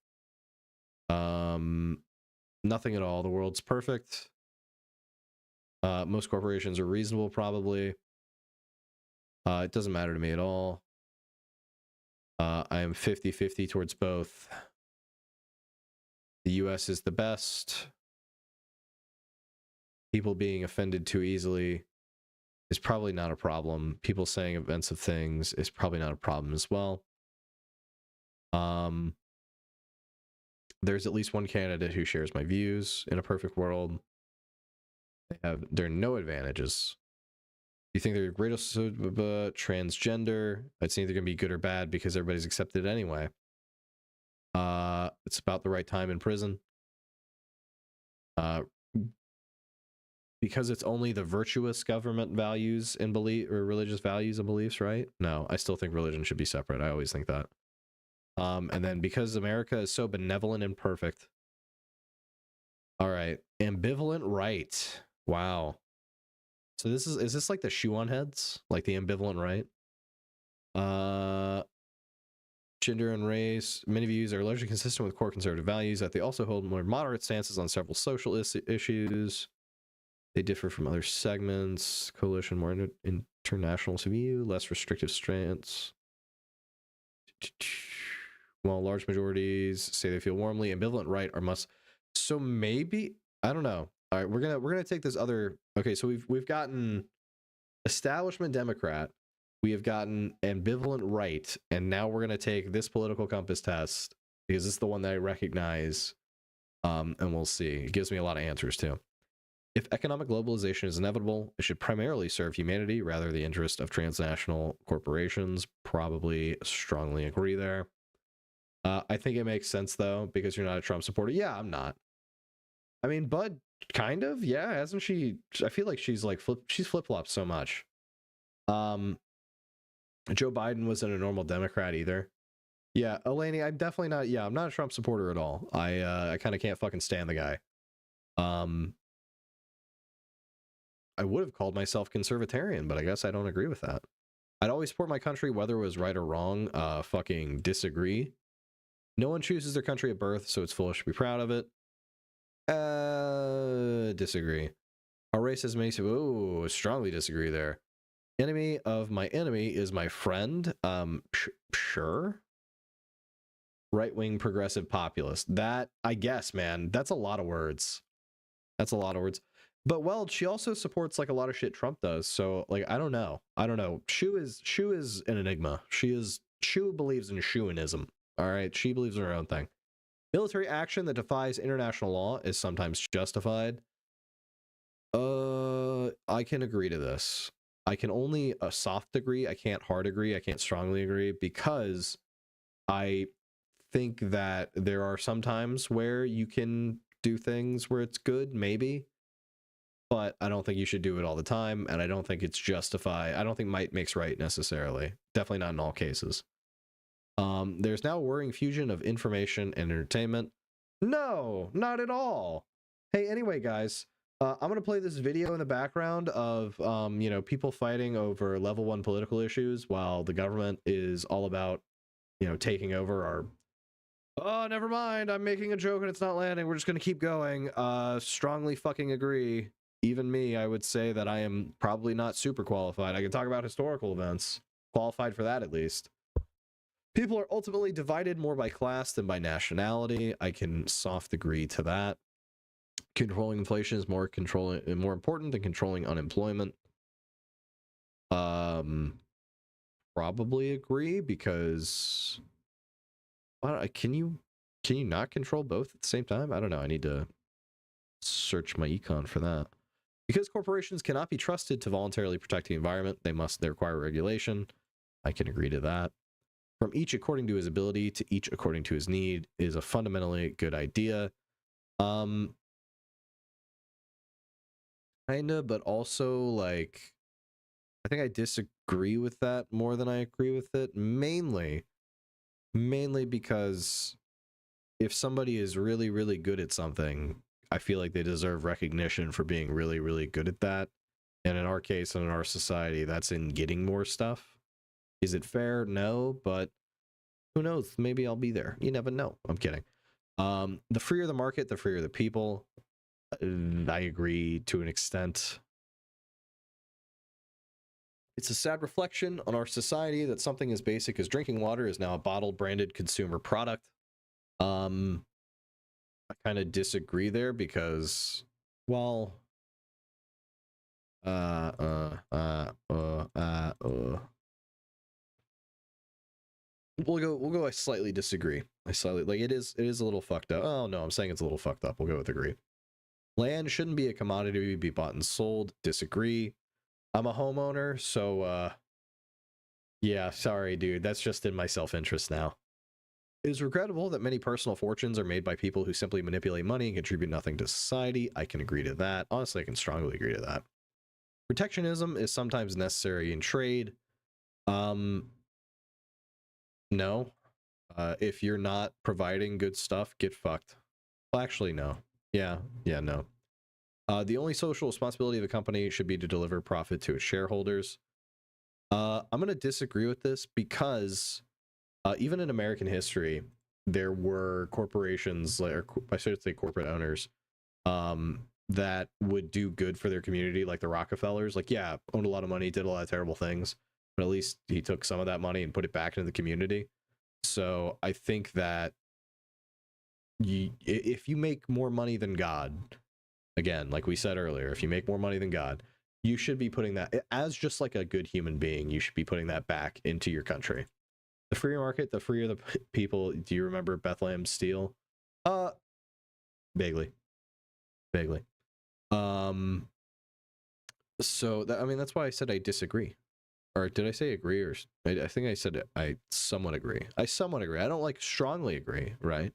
Nothing at all. The world's perfect. Most corporations are reasonable, probably. It doesn't matter to me at all. I am 50-50 towards both. The US is the best. People being offended too easily is probably not a problem. People saying offensive things is probably not a problem as well. There's at least one candidate who shares my views in a perfect world. There are no advantages. You think they're greatest transgender? It's either gonna be good or bad because everybody's accepted anyway. It's about the right time in prison. Because it's only the virtuous government values and belief or religious values and beliefs, right? No, I still think religion should be separate. I always think that. And then because America is so benevolent and perfect. All right, ambivalent right. Wow. So this is this like the shoe on heads, like the ambivalent right? Gender and race. Many views are largely consistent with core conservative values. That they also hold more moderate stances on several social issues. They differ from other segments. Coalition more international view, less restrictive stance. While large majorities say they feel warmly, ambivalent right are must. So maybe I don't know. All right, we're gonna take this other. Okay, so we've gotten establishment Democrat, we have gotten ambivalent right, and now we're gonna take this political compass test because this is the one that I recognize. And we'll see. It gives me a lot of answers too. If economic globalization is inevitable, it should primarily serve humanity rather than the interest of transnational corporations. Probably strongly agree there. I think it makes sense though, because you're not a Trump supporter. Yeah, I'm not. I mean, Bud kind of, yeah, hasn't she? I feel like she's like she's flip-flopped so much. Joe Biden wasn't a normal Democrat either. Yeah, Eleni, I'm definitely not. Yeah, I'm not a Trump supporter at all. I kind of can't fucking stand the guy. I would have called myself conservatarian, but I guess I don't agree with that. I'd always support my country, whether it was right or wrong. Fucking disagree. No one chooses their country at birth, so it's foolish to be proud of it. Disagree. Our race has many. Oh, strongly disagree there. Enemy of my enemy is my friend. Sure. Right-wing progressive populist. That, I guess, man, that's a lot of words. That's a lot of words. But well, she also supports like a lot of shit Trump does. So like, I don't know. Shu is an enigma. Shu believes in Shuanism. All right, she believes in her own thing. Military action that defies international law is sometimes justified. I can agree to this. I can only a soft agree. I can't hard agree. I can't strongly agree because I think that there are some times where you can do things where it's good, maybe. But I don't think you should do it all the time, and I don't think it's justified. I don't think might makes right necessarily. Definitely not in all cases. There's now a worrying fusion of information and entertainment. No, not at all. Hey, anyway, guys, I'm gonna play this video in the background of people fighting over level 1 political issues while the government is all about taking over our. Oh, never mind. I'm making a joke and it's not landing. We're just gonna keep going. Strongly fucking agree. Even me, I would say that I am probably not super qualified. I can talk about historical events. Qualified for that, at least. People are ultimately divided more by class than by nationality. I can soft agree to that. Controlling inflation is more important than controlling unemployment. Probably agree because can you Can you not control both at the same time? I don't know. I need to search my econ for that. Because corporations cannot be trusted to voluntarily protect the environment, they require regulation. I can agree to that. From each according to his ability to each according to his need is a fundamentally good idea. Kinda, but also like I think I disagree with that more than I agree with it. Mainly because if somebody is really, really good at something, I feel like they deserve recognition for being really, really good at that. And in our case, and in our society, that's in getting more stuff. Is it fair? No, but who knows? Maybe I'll be there. You never know. I'm kidding. The freer the market, the freer the people. I agree to an extent. It's a sad reflection on our society that something as basic as drinking water is now a bottled branded consumer product. I kind of disagree there because, well, we'll go. I slightly disagree. It is a little fucked up. Oh no, I'm saying it's a little fucked up. We'll go with agree. Land shouldn't be a commodity to be bought and sold. Disagree. I'm a homeowner, so yeah, sorry, dude. That's just in my self-interest now. It is regrettable that many personal fortunes are made by people who simply manipulate money and contribute nothing to society. I can agree to that. Honestly, I can strongly agree to that. Protectionism is sometimes necessary in trade. No. If you're not providing good stuff, get fucked. Well, actually, no. Yeah, no. The only social responsibility of a company should be to deliver profit to its shareholders. I'm going to disagree with this because even in American history, there were corporations, or I should say corporate owners, that would do good for their community, like the Rockefellers. Like, yeah, owned a lot of money, did a lot of terrible things, but at least he took some of that money and put it back into the community. So I think that if you make more money than God, again, like we said earlier, if you make more money than God, you should be putting that, as just like a good human being, you should be putting that back into your country. The freer market, the freer the people. Do you remember Bethlehem Steel? Vaguely. So that, I mean, that's why I said I disagree. Or did I say agree? Or I think I said I somewhat agree. I don't like strongly agree, right?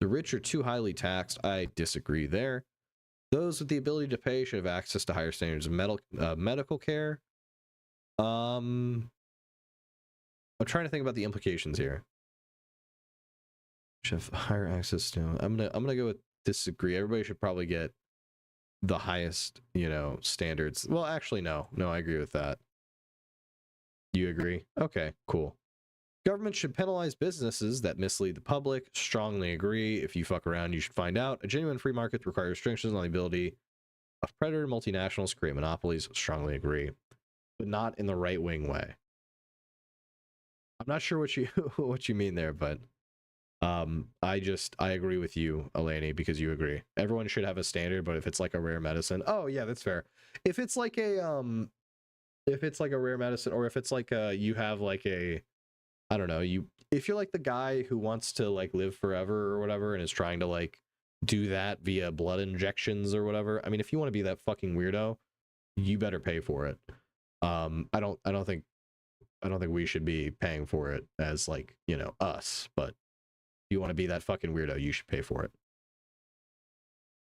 The rich are too highly taxed. I disagree there. Those with the ability to pay should have access to higher standards of medical care. I'm trying to think about the implications here. Should have higher access to. I'm gonna go with disagree. Everybody should probably get the highest, standards. Well, actually, no, I agree with that. You agree? Okay, cool. Government should penalize businesses that mislead the public. Strongly agree. If you fuck around, you should find out. A genuine free market requires restrictions on the ability of predator multinationals to create monopolies. Strongly agree, but not in the right-wing way. I'm not sure what you mean there, but I agree with you, Eleni, because you agree. Everyone should have a standard, but if it's like a rare medicine, oh yeah, that's fair. If it's like a rare medicine, or if it's like you have like a, I don't know, if you're like the guy who wants to like live forever or whatever and is trying to like do that via blood injections or whatever. I mean, if you want to be that fucking weirdo, you better pay for it. I don't think we should be paying for it as like, us, but if you want to be that fucking weirdo, you should pay for it.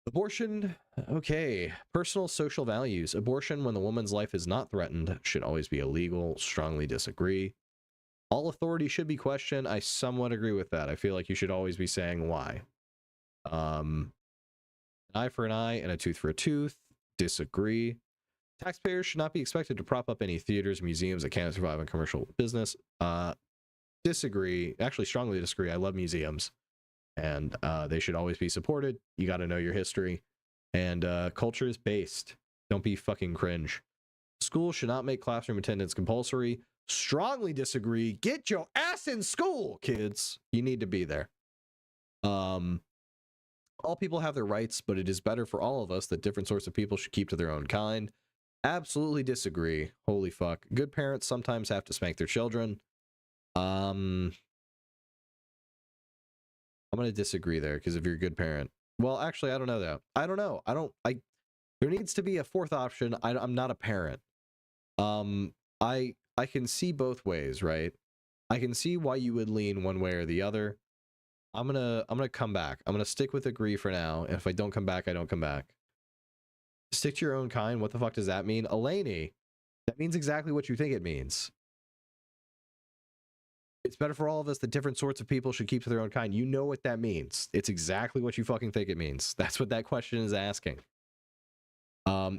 Abortion, okay. Personal social values. Abortion, when the woman's life is not threatened, should always be illegal. Strongly disagree. All authority should be questioned. I somewhat agree with that. I feel like you should always be saying why. An eye for an eye and a tooth for a tooth. Disagree. Taxpayers should not be expected to prop up any theaters, museums that can't survive in commercial business. Disagree. Actually, strongly disagree. I love museums, and they should always be supported. You got to know your history, and culture is based. Don't be fucking cringe. School should not make classroom attendance compulsory. Strongly disagree. Get your ass in school, kids. You need to be there. All people have their rights, but it is better for all of us that different sorts of people should keep to their own kind. Absolutely disagree. Holy fuck. Good parents sometimes have to spank their children. I'm gonna disagree there because if you're a good parent, well, actually, I don't know that. I don't know. There needs to be a fourth option. I'm not a parent. I can see both ways, right? I can see why you would lean one way or the other. I'm gonna come back. I'm gonna stick with agree for now. And if I don't come back, I don't come back. Stick to your own kind. What the fuck does that mean? Elaney, that means exactly what you think it means. It's better for all of us that different sorts of people should keep to their own kind. You know what that means. It's exactly what you fucking think it means. That's what that question is asking.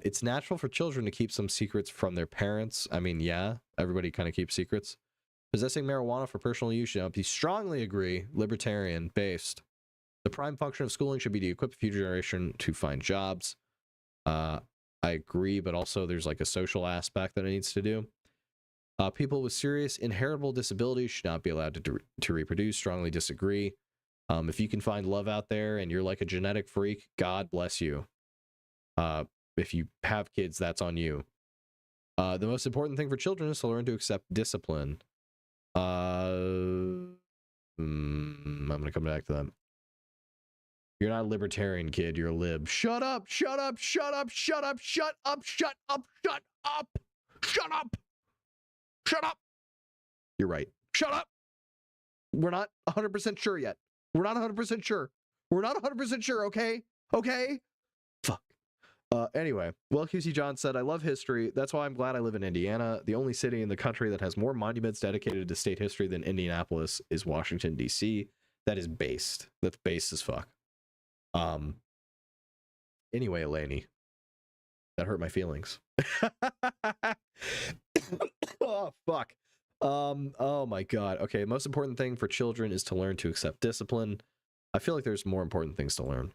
It's natural for children to keep some secrets from their parents. I mean, yeah, everybody kind of keeps secrets. Possessing marijuana for personal use, you strongly agree, libertarian based. The prime function of schooling should be to equip the future generation to find jobs. I agree, but also there's like a social aspect that it needs to do. People with serious inheritable disabilities should not be allowed to reproduce. Strongly disagree. If you can find love out there and you're like a genetic freak, God bless you. If you have kids, that's on you. The most important thing for children is to learn to accept discipline. I'm gonna come back to that. You're not a libertarian, kid. You're a lib. Shut up! Shut up! Shut up! Shut up! Shut up! Shut up! Shut up! Shut up! Shut up! You're right. Shut up! We're not 100% sure yet. We're not 100% sure. We're not 100% sure, okay? Okay? Fuck. Anyway, well, QC John said, I love history. That's why I'm glad I live in Indiana. The only city in the country that has more monuments dedicated to state history than Indianapolis is Washington, D.C. That is based. That's based as fuck. Anyway, Elaney, that hurt my feelings. Oh, fuck. Oh my God. Okay, most important thing for children is to learn to accept discipline. I feel like there's more important things to learn.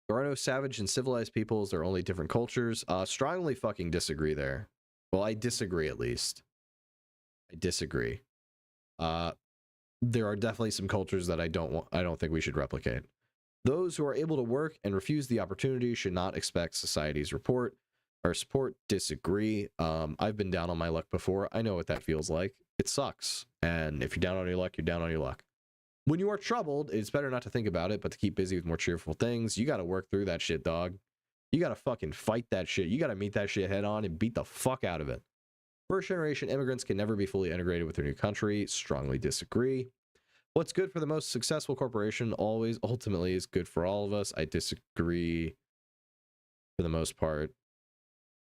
There are no savage and civilized peoples. There are only different cultures. Strongly fucking disagree there. Well, I disagree at least. I disagree. There are definitely some cultures that I don't think we should replicate. Those who are able to work and refuse the opportunity should not expect society's support. Disagree. I've been down on my luck before. I know what that feels like. It sucks. And if you're down on your luck, you're down on your luck. When you are troubled, it's better not to think about it, but to keep busy with more cheerful things. You got to work through that shit, dog. You got to fucking fight that shit. You got to meet that shit head on and beat the fuck out of it. First generation immigrants can never be fully integrated with their new country. Strongly disagree. What's good for the most successful corporation always ultimately is good for all of us. I disagree for the most part.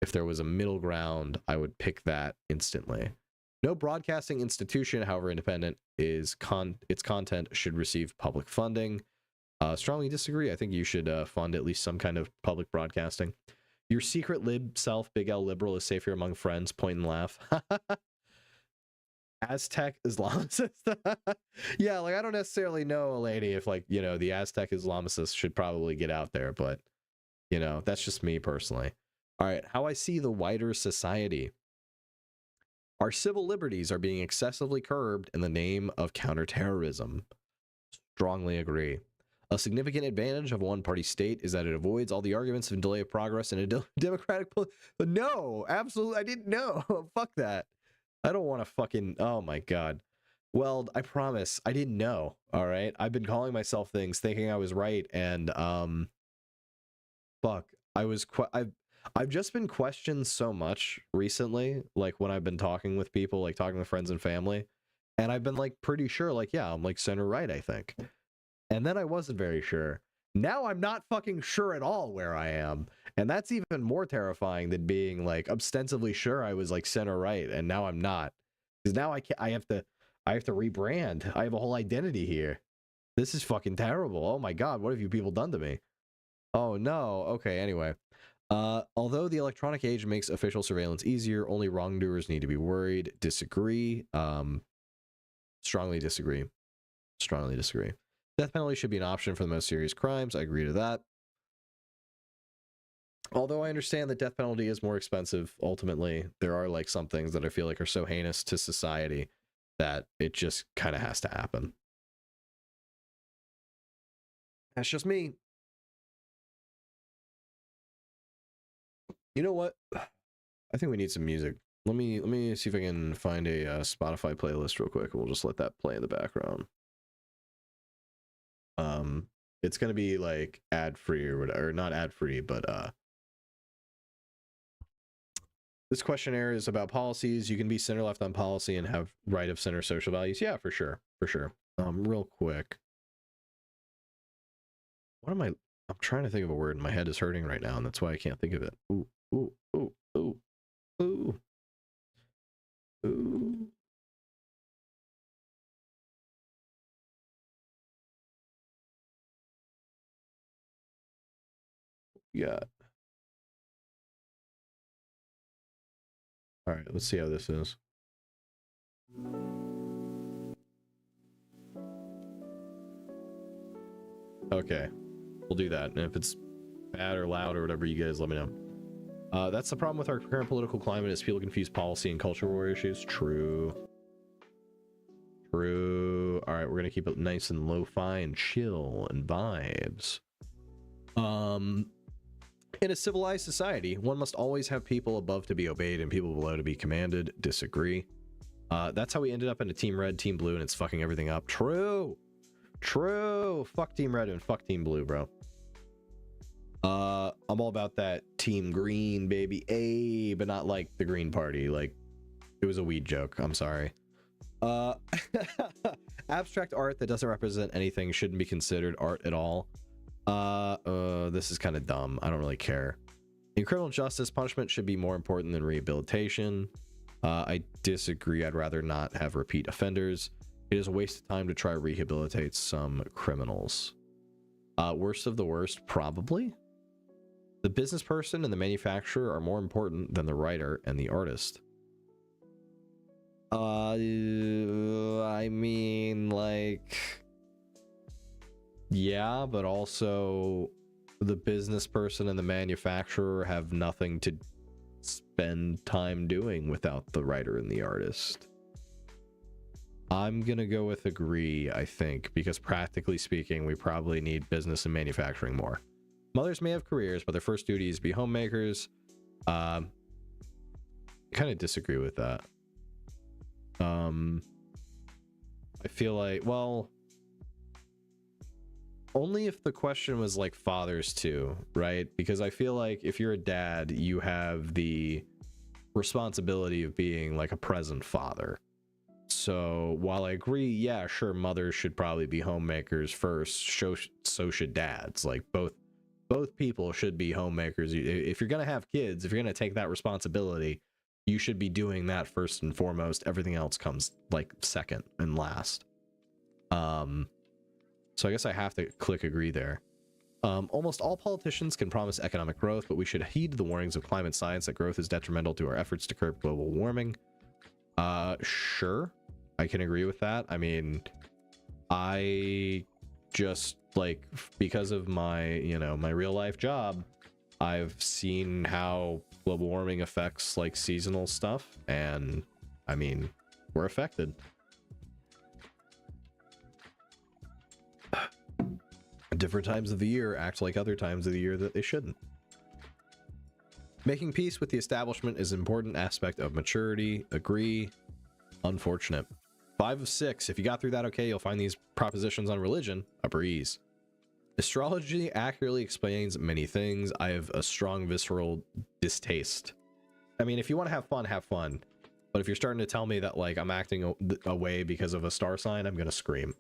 If there was a middle ground, I would pick that instantly. No broadcasting institution, however independent, its content should receive public funding. Strongly disagree. I think you should fund at least some kind of public broadcasting. Your secret lib self, Big L liberal, is safer among friends. Point and laugh. Aztec Islamicist. Yeah, like I don't necessarily know a lady if like, you know, the Aztec Islamicists should probably get out there, but you know, that's just me personally. All right, how I see the wider society. Our civil liberties are being excessively curbed in the name of counterterrorism. Strongly agree. A significant advantage of a one-party state is that it avoids all the arguments of delay of progress in a democratic... But no, absolutely, I didn't know. Fuck that. I don't want to fucking... Oh my God. Well, I promise, I didn't know, all right? I've been calling myself things, thinking I was right, and, fuck. I've just been questioned so much recently, like when I've been talking with people, like talking with friends and family, and I've been like pretty sure, like, yeah, I'm like center right, I think. And then I wasn't very sure. Now I'm not fucking sure at all where I am. And that's even more terrifying than being like ostensibly sure I was like center right, and now I'm not. Because now I have to rebrand. I have a whole identity here. This is fucking terrible. Oh my God, what have you people done to me? Oh no. Okay, anyway. Although the electronic age makes official surveillance easier, only wrongdoers need to be worried. Disagree. Strongly disagree. Strongly disagree. Death penalty should be an option for the most serious crimes. I agree to that. Although I understand that death penalty is more expensive, ultimately, there are like some things that I feel like are so heinous to society that it just kind of has to happen. That's just me. You know what? I think we need some music. Let me see if I can find a Spotify playlist real quick. We'll just let that play in the background. It's gonna be like ad-free or whatever, or not ad-free, but this questionnaire is about policies. You can be center left on policy and have right of center social values. Yeah, for sure, for sure. Real quick, what am I'm trying to think of a word. My head is hurting right now, and that's why I can't think of it. Ooh, ooh, ooh, ooh, ooh, ooh. Yeah. All right, let's see how this is. Okay, we'll do that. And if it's bad or loud or whatever, you guys let me know. That's the problem with our current political climate is people confuse policy and culture war issues. True. True. All right, we're gonna keep it nice and lo-fi and chill and vibes. In a civilized society, one must always have people above to be obeyed and people below to be commanded. Disagree. That's how we ended up in a Team Red, Team Blue, and it's fucking everything up. True. True. Fuck Team Red and fuck Team Blue, bro. I'm all about that Team Green, baby. But not like the Green Party. Like, it was a weed joke. I'm sorry. Abstract art that doesn't represent anything shouldn't be considered art at all. This is kind of dumb. I don't really care. In criminal justice, punishment should be more important than rehabilitation. I disagree. I'd rather not have repeat offenders. It is a waste of time to try to rehabilitate some criminals. Worst of the worst, probably. The business person and the manufacturer are more important than the writer and the artist. I mean, like, yeah, but also the business person and the manufacturer have nothing to spend time doing without the writer and the artist. I'm gonna go with agree, I think, because practically speaking, we probably need business and manufacturing more. Mothers may have careers, but their first duty is to be homemakers. Kind of disagree with that. I feel like, well, only if the question was like fathers too, right? Because I feel like if you're a dad, you have the responsibility of being like a present father. So while I agree, yeah, sure, mothers should probably be homemakers first, so should dads. Like both people should be homemakers. If you're gonna have kids, if you're gonna take that responsibility, you should be doing that first and foremost. Everything else comes like second and last. So I guess I have to click agree there. Almost all politicians can promise economic growth, but we should heed the warnings of climate science that growth is detrimental to our efforts to curb global warming. Sure, I can agree with that. I mean, I just, like, because of my, you know, my real life job, I've seen how global warming affects like seasonal stuff, and I mean, we're affected. Different times of the year act like other times of the year that they shouldn't. Making peace with the establishment is an important aspect of maturity. Agree. Unfortunate. 5 of 6. If you got through that okay, you'll find these propositions on religion a breeze. Astrology accurately explains many things. I have a strong visceral distaste. I mean, if you want to have fun. But if you're starting to tell me that, like, I'm acting away because of a star sign, I'm gonna scream.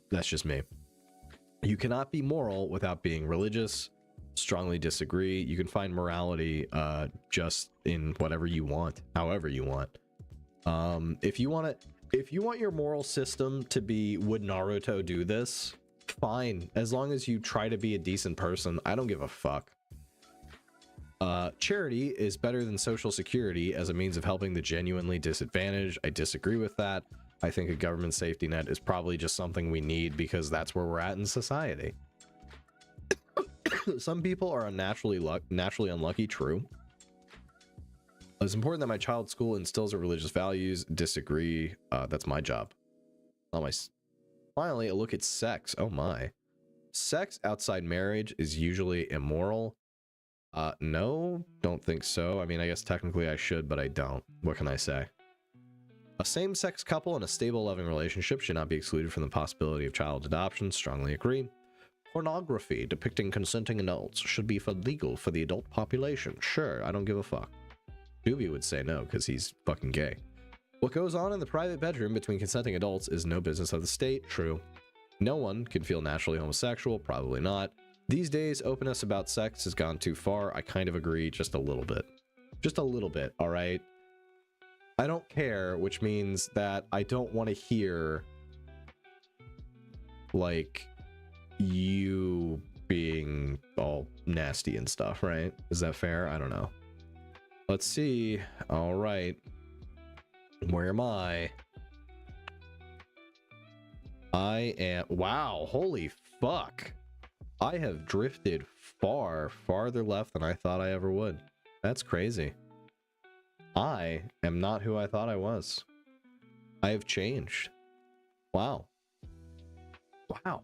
That's just me. You cannot be moral without being religious. Strongly disagree. You can find morality just in whatever you want, however you want. If you want your moral system to be, would Naruto do this? Fine, as long as you try to be a decent person. I don't give a fuck. Charity is better than social security as a means of helping the genuinely disadvantaged. I disagree with that. I think a government safety net is probably just something we need because that's where we're at in society. Some people are naturally unlucky. True. It's important that my child's school instills a religious values. Disagree. That's my job. Finally, a look at sex. Oh my. Sex outside marriage is usually immoral. No, don't think so. I mean, I guess technically I should, but I don't. What can I say? A same-sex couple in a stable, loving relationship should not be excluded from the possibility of child adoption. Strongly agree. pornography depicting consenting adults should be legal for the adult population. Sure, I don't give a fuck. Doobie would say no, because he's fucking gay. What goes on in the private bedroom between consenting adults is no business of the state. True. No one can feel naturally homosexual. Probably not. These days, openness about sex has gone too far. I kind of agree, just a little bit. Just a little bit, all right? I don't care, which means that I don't want to hear, like, you being all nasty and stuff, right? Is that fair? I don't know. Let's see. All right. Where am I? I am... Wow, holy fuck. I have drifted farther left than I thought I ever would. That's crazy. I am not who I thought I was. I have changed. Wow. Wow.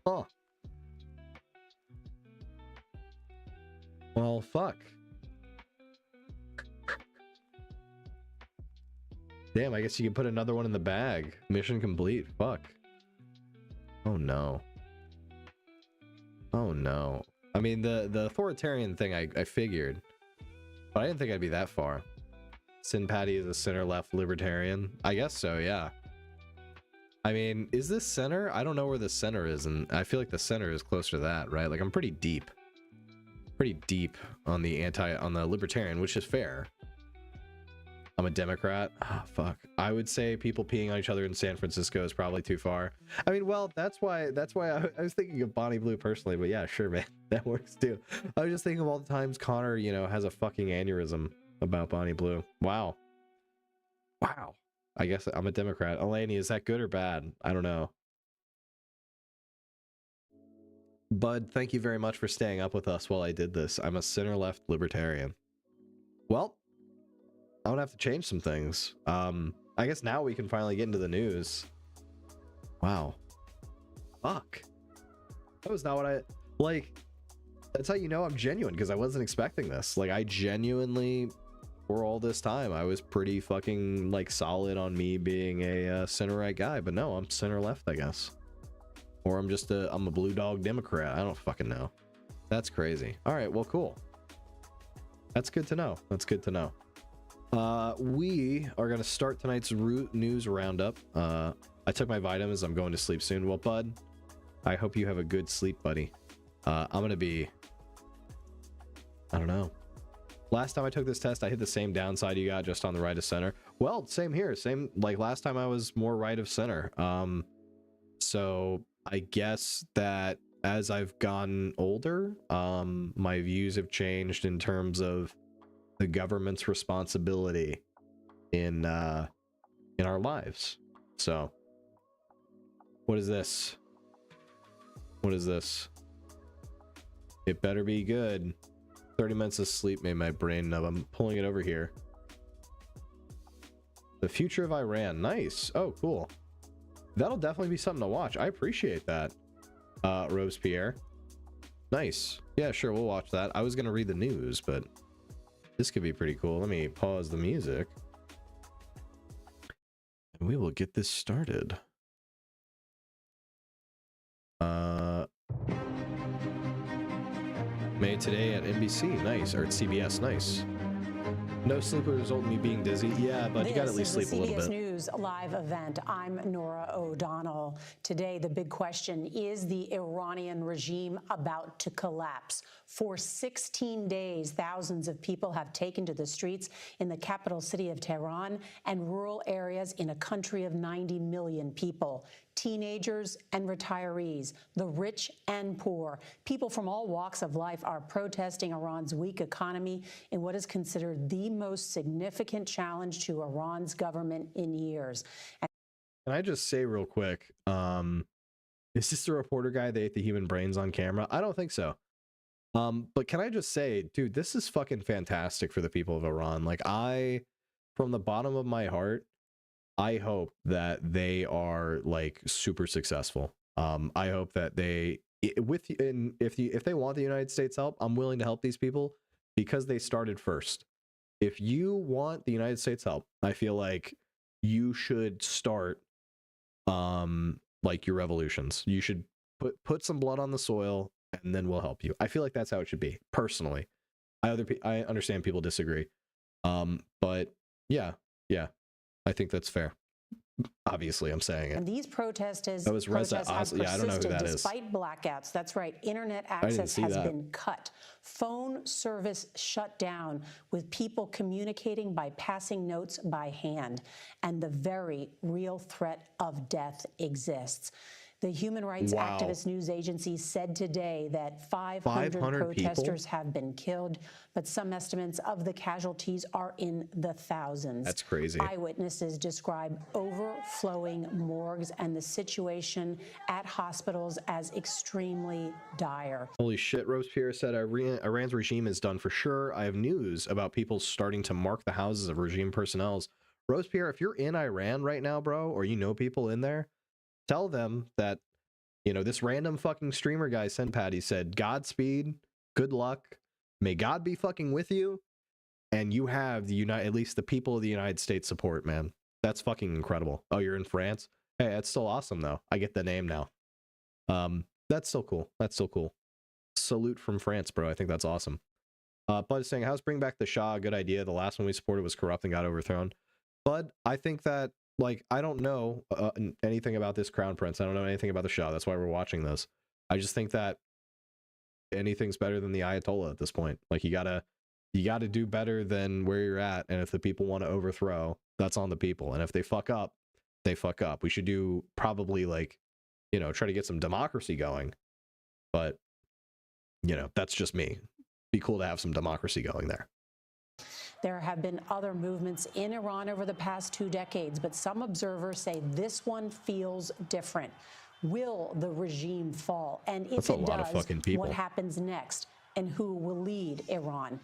Huh. Well, fuck. Damn, I guess you can put another one in the bag. Mission complete. Fuck. Oh no. Oh no. I mean, the authoritarian thing I figured, but I didn't think I'd be that far. Sin Patty is a center-left libertarian. I guess so, yeah. I mean, is this center? I don't know where the center is, and I feel like the center is closer to that, right? Like, I'm pretty deep. Pretty deep on the libertarian, which is fair. I'm a Democrat. Oh, fuck. I would say people peeing on each other in San Francisco is probably too far. I mean, well, that's why I was thinking of Bonnie Blue personally, but yeah, sure, man. That works too. I was just thinking of all the times Connor, you know, has a fucking aneurysm about Bonnie Blue. Wow. Wow. I guess I'm a Democrat. Eleni, is that good or bad? I don't know. Bud, thank you very much for staying up with us while I did this. I'm a center-left libertarian. Well, I'm gonna have to change some things. I guess now we can finally get into the news. Wow. Fuck. That was not what I... Like, that's how you know I'm genuine, because I wasn't expecting this. Like, I genuinely, for all this time, I was pretty fucking, like, solid on me being a center-right guy. But no, I'm center-left, I guess. Or I'm just I'm a blue dog Democrat. I don't fucking know. That's crazy. All right, well, cool. That's good to know. That's good to know. We are going to start tonight's news roundup. I took my vitamins. I'm going to sleep soon. Well, bud, I hope you have a good sleep, buddy. I'm going to be... I don't know. Last time I took this test, I hit the same downside you got, just on the right of center. Well, same here. Same, like last time I was more right of center. So I guess that as I've gotten older, my views have changed in terms of the government's responsibility in our lives. So what is this? What is this? It better be good. 30 minutes of sleep made my brain numb. I'm pulling it over here. The future of Iran. Nice. Oh, cool. That'll definitely be something to watch. I appreciate that, Robespierre. Nice. Yeah, sure, we'll watch that. I was gonna read the news, but this could be pretty cool. Let me pause the music, and we will get this started. Made today at NBC. Nice. Or at CBS. Nice. No sleep would result in me being dizzy. Yeah, but you gotta at least sleep a little bit. CBS News live event. I'm Nora O'Donnell. Today, the big question, is the Iranian regime about to collapse? For 16 days, thousands of people have taken to the streets in the capital city of Tehran and rural areas in a country of 90 million people. Teenagers and retirees, the rich and poor, people from all walks of life are protesting Iran's weak economy in what is considered the most significant challenge to Iran's government in years. Can I just say real quick, is this the reporter guy that ate the human brains on camera? I don't think so. But can I just say, dude, this is fucking fantastic for the people of Iran. Like, from the bottom of my heart, I hope that they are like super successful. I hope that if they want the United States help, I'm willing to help these people because they started first. If you want the United States help, I feel like you should start like your revolutions. You should put some blood on the soil, and then we'll help you. I feel like that's how it should be. Personally, I understand people disagree, but yeah, I think that's fair. Obviously, I'm saying it. And these protests That was Reza have persisted yeah, I don't know who that is. despite blackouts. That's right. Internet access has been cut. Phone service shut down, with people communicating by passing notes by hand. And the very real threat of death exists. The human rights activist news agency said today that 500 protesters have been killed, but some estimates of the casualties are in the thousands. That's crazy. Eyewitnesses describe overflowing morgues and the situation at hospitals as extremely dire. Holy shit, Robespierre said Iran's regime is done for sure. I have news about people starting to mark the houses of regime personnel. Robespierre, if you're in Iran right now, bro, or you know people in there, tell them that, you know, this random fucking streamer guy, Senpatty, said, Godspeed, good luck, may God be fucking with you, and you have at least the people of the United States support, man. That's fucking incredible. Oh, you're in France? Hey, that's still awesome, though. I get the name now. That's still cool. That's still cool. Salute from France, bro. I think that's awesome. Bud is saying, how's bring back the Shah a good idea? The last one we supported was corrupt and got overthrown. Bud, I think that, like, I don't know anything about this crown prince. I don't know anything about the Shah. That's why we're watching this. I just think that anything's better than the Ayatollah at this point. Like, you gotta do better than where you're at. And if the people want to overthrow, that's on the people. And if they fuck up, they fuck up. We should do probably, like, you know, try to get some democracy going. But, you know, that's just me. Be cool to have some democracy going there. There have been other movements in Iran over the past 2 decades, but some observers say this one feels different. Will the regime fall? And if it does, what happens next? And who will lead Iran?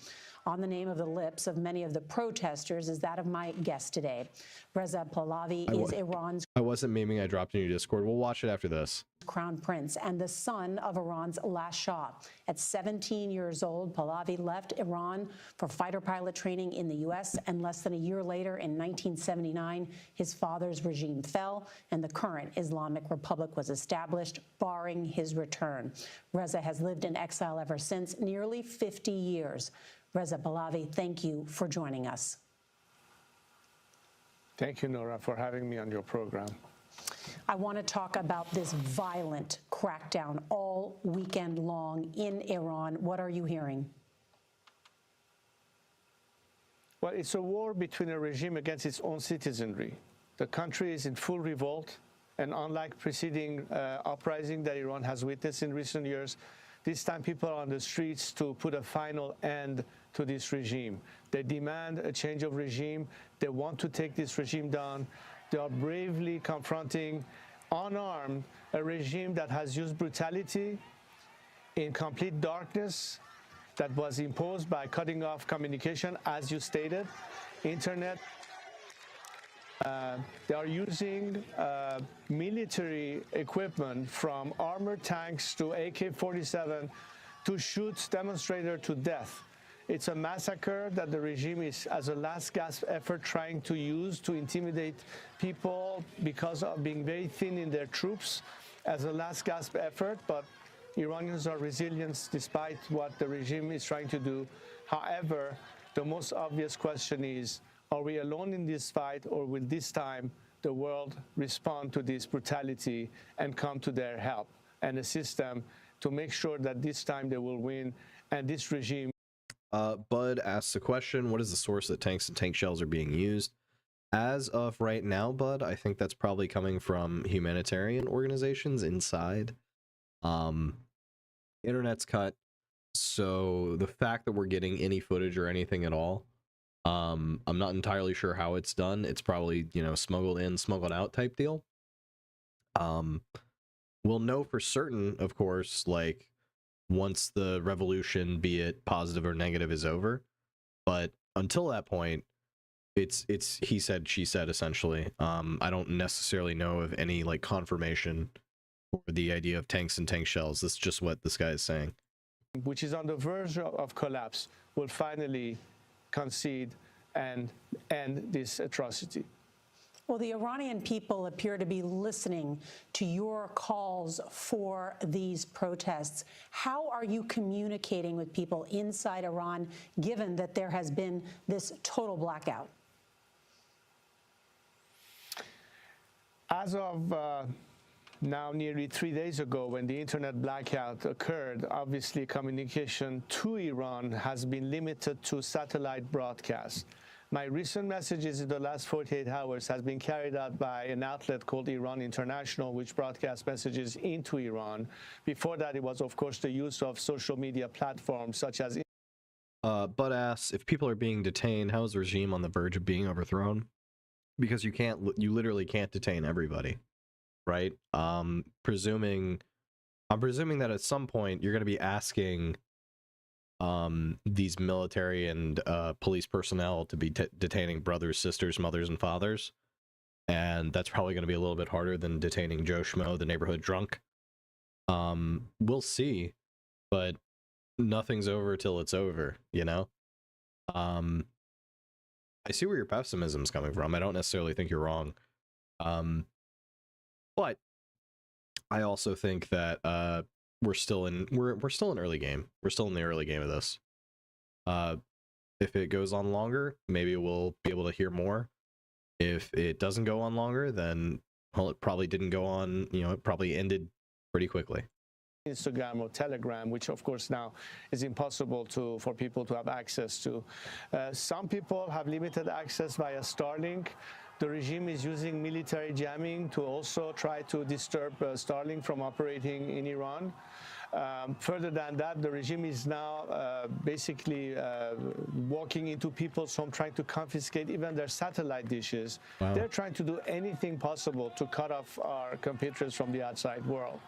On the name of the lips of many of the protesters is that of my guest today. Reza Pahlavi is Iran's... I wasn't memeing, I dropped in your Discord. We'll watch it after this. Crown Prince and the son of Iran's last Shah. At 17 years old, Pahlavi left Iran for fighter pilot training in the U.S., and less than a year later, in 1979, his father's regime fell, and the current Islamic Republic was established, barring his return. Reza has lived in exile ever since, nearly 50 years. Reza Pahlavi, thank you for joining us. Thank you, Nora, for having me on your program. I want to talk about this violent crackdown all weekend long in Iran. What are you hearing? Well, it's a war between a regime against its own citizenry. The country is in full revolt, and unlike preceding uprising that Iran has witnessed in recent years, this time people are on the streets to put a final end to this regime. They demand a change of regime. They want to take this regime down. They are bravely confronting, unarmed, a regime that has used brutality in complete darkness that was imposed by cutting off communication, as you stated, internet. They are using military equipment, from armored tanks to AK-47, to shoot demonstrators to death. It's a massacre that the regime is, as a last gasp effort, trying to use to intimidate people because of being very thin in their troops, as a last gasp effort. But Iranians are resilient despite what the regime is trying to do. However, the most obvious question is, are we alone in this fight, or will this time the world respond to this brutality and come to their help and assist them to make sure that this time they will win and this regime... Bud asks the question, what is the source that tanks and tank shells are being used? As of right now, Bud, I think that's probably coming from humanitarian organizations inside. Internet's cut, so the fact that we're getting any footage or anything at all, I'm not entirely sure how it's done. It's probably, you know, smuggled in, smuggled out type deal. We'll know for certain, of course, like, once the revolution, be it positive or negative, is over. But until that point, it's he said, she said, essentially. I don't necessarily know of any, like, confirmation for the idea of tanks and tank shells. This is just what this guy is saying. Which is on the verge of collapse, will finally concede and end this atrocity. Well, the Iranian people appear to be listening to your calls for these protests. How are you communicating with people inside Iran, given that there has been this total blackout? As of now, nearly 3 days ago, when the internet blackout occurred, obviously communication to Iran has been limited to satellite broadcast. My recent messages in the last 48 hours has been carried out by an outlet called Iran International, which broadcasts messages into Iran. Before that, it was, of course, the use of social media platforms such as... But asks, if people are being detained, how is the regime on the verge of being overthrown? Because you literally can't detain everybody, right? I'm presuming that at some point you're going to be asking these military and police personnel to be detaining brothers, sisters, mothers, and fathers, and that's probably going to be a little bit harder than detaining Joe Schmo, the neighborhood drunk. We'll see, but nothing's over till it's over, you know? I see where your pessimism's coming from. I don't necessarily think you're wrong. But I also think that we're still in early game. We're still in the early game of this. If it goes on longer, maybe we'll be able to hear more. If it doesn't go on longer, then well, it probably didn't go on, you know, it probably ended pretty quickly. Instagram or Telegram, which of course now is impossible for people to have access to. Some people have limited access via Starlink. The regime is using military jamming to also try to disturb Starlink from operating in Iran. Further than that, the regime is now basically walking into people's home, trying to confiscate even their satellite dishes. Wow. They're trying to do anything possible to cut off our computers from the outside world.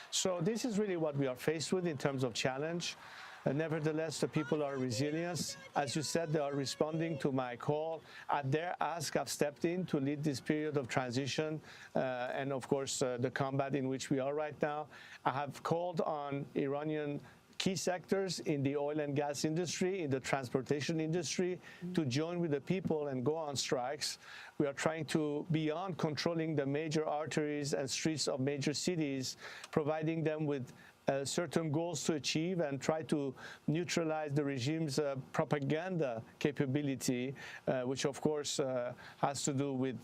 So this is really what we are faced with in terms of challenge. Nevertheless, the people are resilient. As you said, they are responding to my call. At their ask, I've stepped in to lead this period of transition and, of course, the combat in which we are right now. I have called on Iranian key sectors in the oil and gas industry, in the transportation industry, to join with the people and go on strikes. We are trying to, beyond controlling the major arteries and streets of major cities, providing them with certain goals to achieve and try to neutralize the regime's propaganda capability, which of course has to do with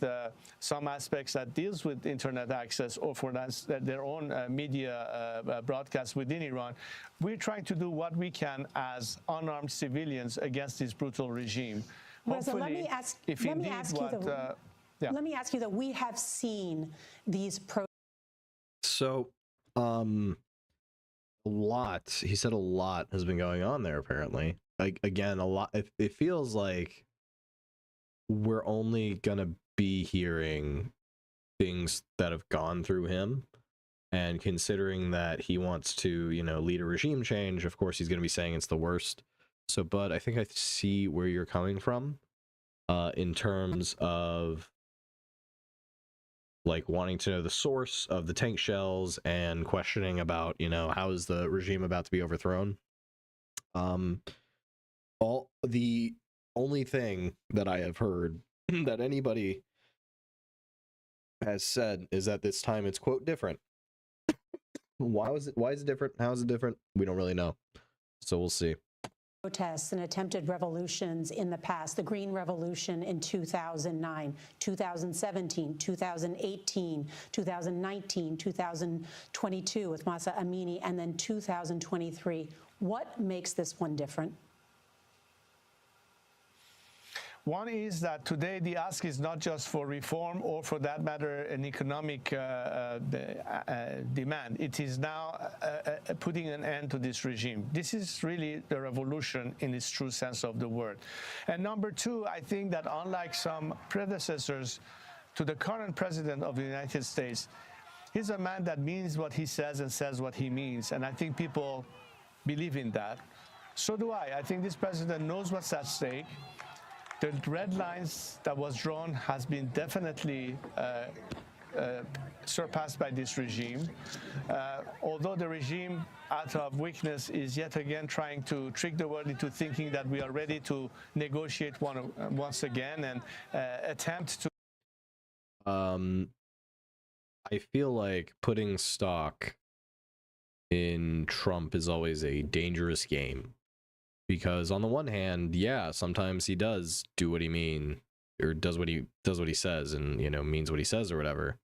some aspects that deals with internet access or for their own media broadcasts within Iran. We're trying to do what we can as unarmed civilians against this brutal regime. Reza, let me ask you that we have seen these So, he said a lot has been going on there, apparently. Like, again, a lot. It feels like we're only gonna be hearing things that have gone through him, and considering that he wants to, you know, lead a regime change, of course he's gonna be saying it's the worst. So, but I think I see where you're coming from, in terms of like wanting to know the source of the tank shells and questioning about, you know, how is the regime about to be overthrown. The only thing that I have heard that anybody has said is that this time it's, quote, different. Why is it different? How is it different? We don't really know. So we'll see. Protests and attempted revolutions in the past, the Green Revolution in 2009, 2017, 2018, 2019, 2022 with Mahsa Amini, and then 2023. What makes this one different? One is that today the ask is not just for reform or, for that matter, an economic demand. It is now putting an end to this regime. This is really the revolution in its true sense of the word. And number two, I think that unlike some predecessors to the current president of the United States, he's a man that means what he says and says what he means. And I think people believe in that. So do I. I think this president knows what's at stake. The red lines that was drawn has been definitely surpassed by this regime. Although the regime, out of weakness, is yet again trying to trick the world into thinking that we are ready to negotiate once again and attempt to... I feel like putting stock in Trump is always a dangerous game, because on the one hand, yeah, sometimes he does do what he mean, or does what he says, and means what he says or whatever.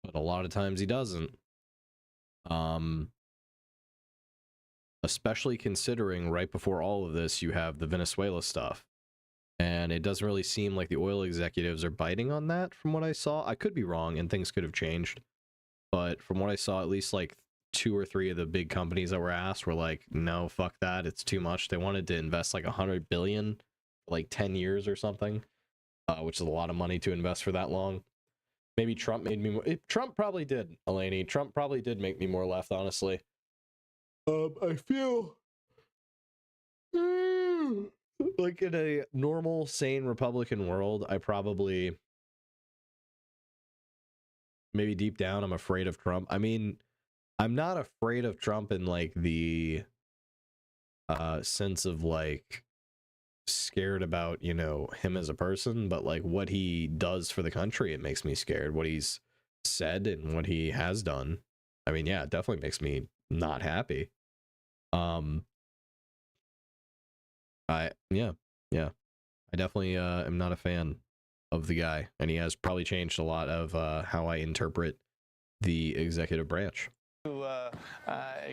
But a lot of times he doesn't. Especially considering right before all of this, you have the Venezuela stuff. And it doesn't really seem like the oil executives are biting on that from what I saw. I could be wrong and things could have changed. But from what I saw, at least like 2 or 3 of the big companies that were asked were like, no, fuck that. It's too much. They wanted to invest like $100 billion, like 10 years or something, which is a lot of money to invest for that long. Maybe Trump made me more. Trump probably did, Elaney. Trump probably did make me more left, honestly. I feel like in a normal, sane Republican world, I probably, maybe deep down, I'm afraid of Trump. I mean, I'm not afraid of Trump in like the sense of like scared about, him as a person, but like what he does for the country, it makes me scared. What he's said and what he has done. I mean, yeah, it definitely makes me not happy. I definitely am not a fan of the guy, and he has probably changed a lot of how I interpret the executive branch. To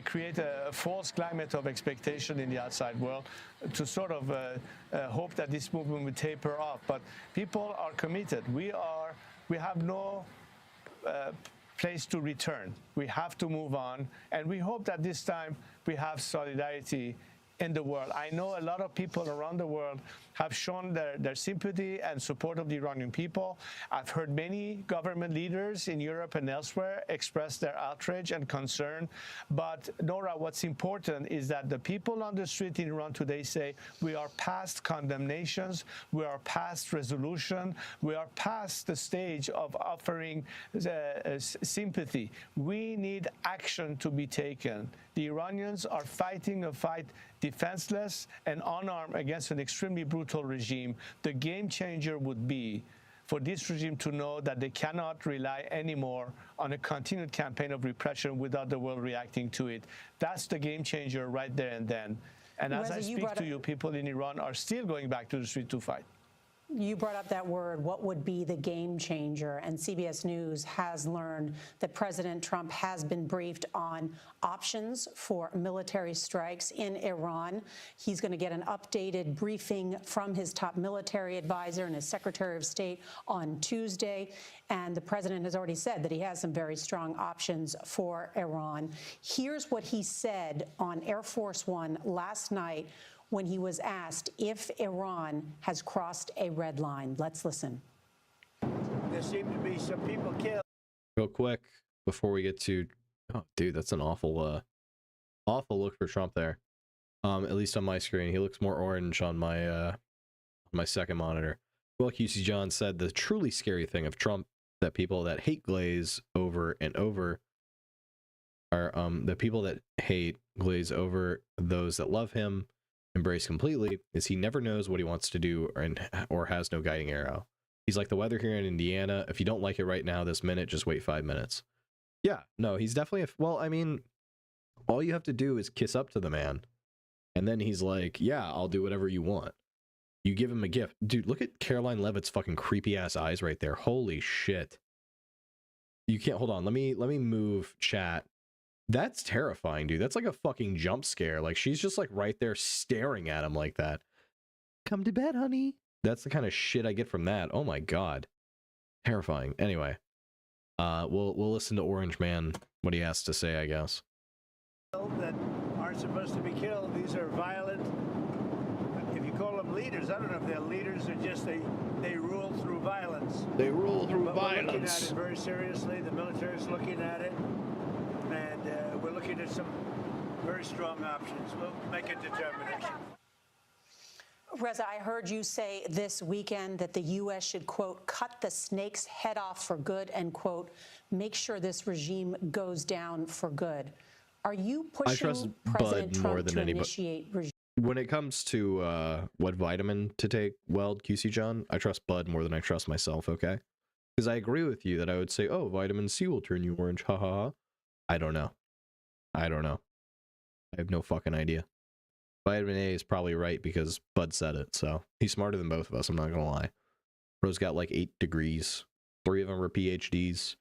create a false climate of expectation in the outside world, to sort of hope that this movement will taper off. But people are committed. We have no place to return. We have to move on, and we hope that this time we have solidarity in the world. I know a lot of people around the world have shown their sympathy and support of the Iranian people. I've heard many government leaders in Europe and elsewhere express their outrage and concern. But Nora, what's important is that the people on the street in Iran today say, we are past condemnations, we are past resolution, we are past the stage of offering sympathy. We need action to be taken. The Iranians are fighting a fight defenseless and unarmed against an extremely brutal regime. The game changer would be for this regime to know that they cannot rely anymore on a continued campaign of repression without the world reacting to it. That's the game changer right there and then. And as I speak to you, people in Iran are still going back to the street to fight. You brought up that word, what would be the game changer? And CBS News has learned that President Trump has been briefed on options for military strikes in Iran. He's going to get an updated briefing from his top military advisor and his Secretary of State on Tuesday. And the president has already said that he has some very strong options for Iran. Here's what he said on Air Force One last night when he was asked if Iran has crossed a red line. Let's listen. There seem to be some people killed. Real quick, before we get to, oh, dude, that's an awful look for Trump there. At least on my screen, he looks more orange on my second monitor. Well, QC John said the truly scary thing of Trump that people that hate glaze over and over are the people that hate glaze over those that love him. Embrace completely is he never knows what he wants to do or has no guiding arrow. He's like the weather here in Indiana. If you don't like it right now, this minute, just wait 5 minutes. Yeah, no, he's definitely well, I mean, all you have to do is kiss up to the man. And then he's like, yeah, I'll do whatever you want. You give him a gift. Dude, look at Caroline Leavitt's fucking creepy ass eyes right there. Holy shit. You can't, hold on. Let me move chat. That's terrifying, dude. That's like a fucking jump scare. Like, she's just like right there staring at him like that. Come to bed, honey. That's the kind of shit I get from that. Oh my god. Terrifying. Anyway, we'll listen to Orange Man, what he has to say, I guess. That aren't supposed to be killed. These are violent. If you call them leaders, I don't know if they're leaders or just they rule through violence. They rule through but violence. We're looking at it very seriously. The military is looking at it. And we're looking at some very strong options. We'll make a determination. Reza, I heard you say this weekend that the U.S. should, quote, cut the snake's head off for good and, quote, make sure this regime goes down for good. Are you pushing President Trump to initiate regime? When it comes to what vitamin to take, Weld, QC John, I trust Bud more than I trust myself, okay? Because I agree with you that I would say, oh, vitamin C will turn you orange. Ha ha ha. I don't know. I don't know. I have no fucking idea. Vitamin A is probably right because Bud said it, so he's smarter than both of us, I'm not gonna lie. Bro's got like 8 degrees. 3 of them are PhDs.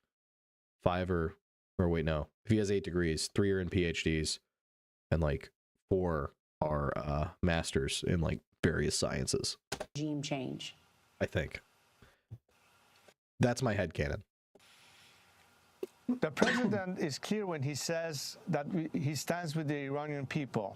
5 are, or wait, no. If he has 8 degrees, 3 are in PhDs, and like 4 are masters in like various sciences. Regime change. I think. That's my headcanon. The president is clear when he says that he stands with the Iranian people.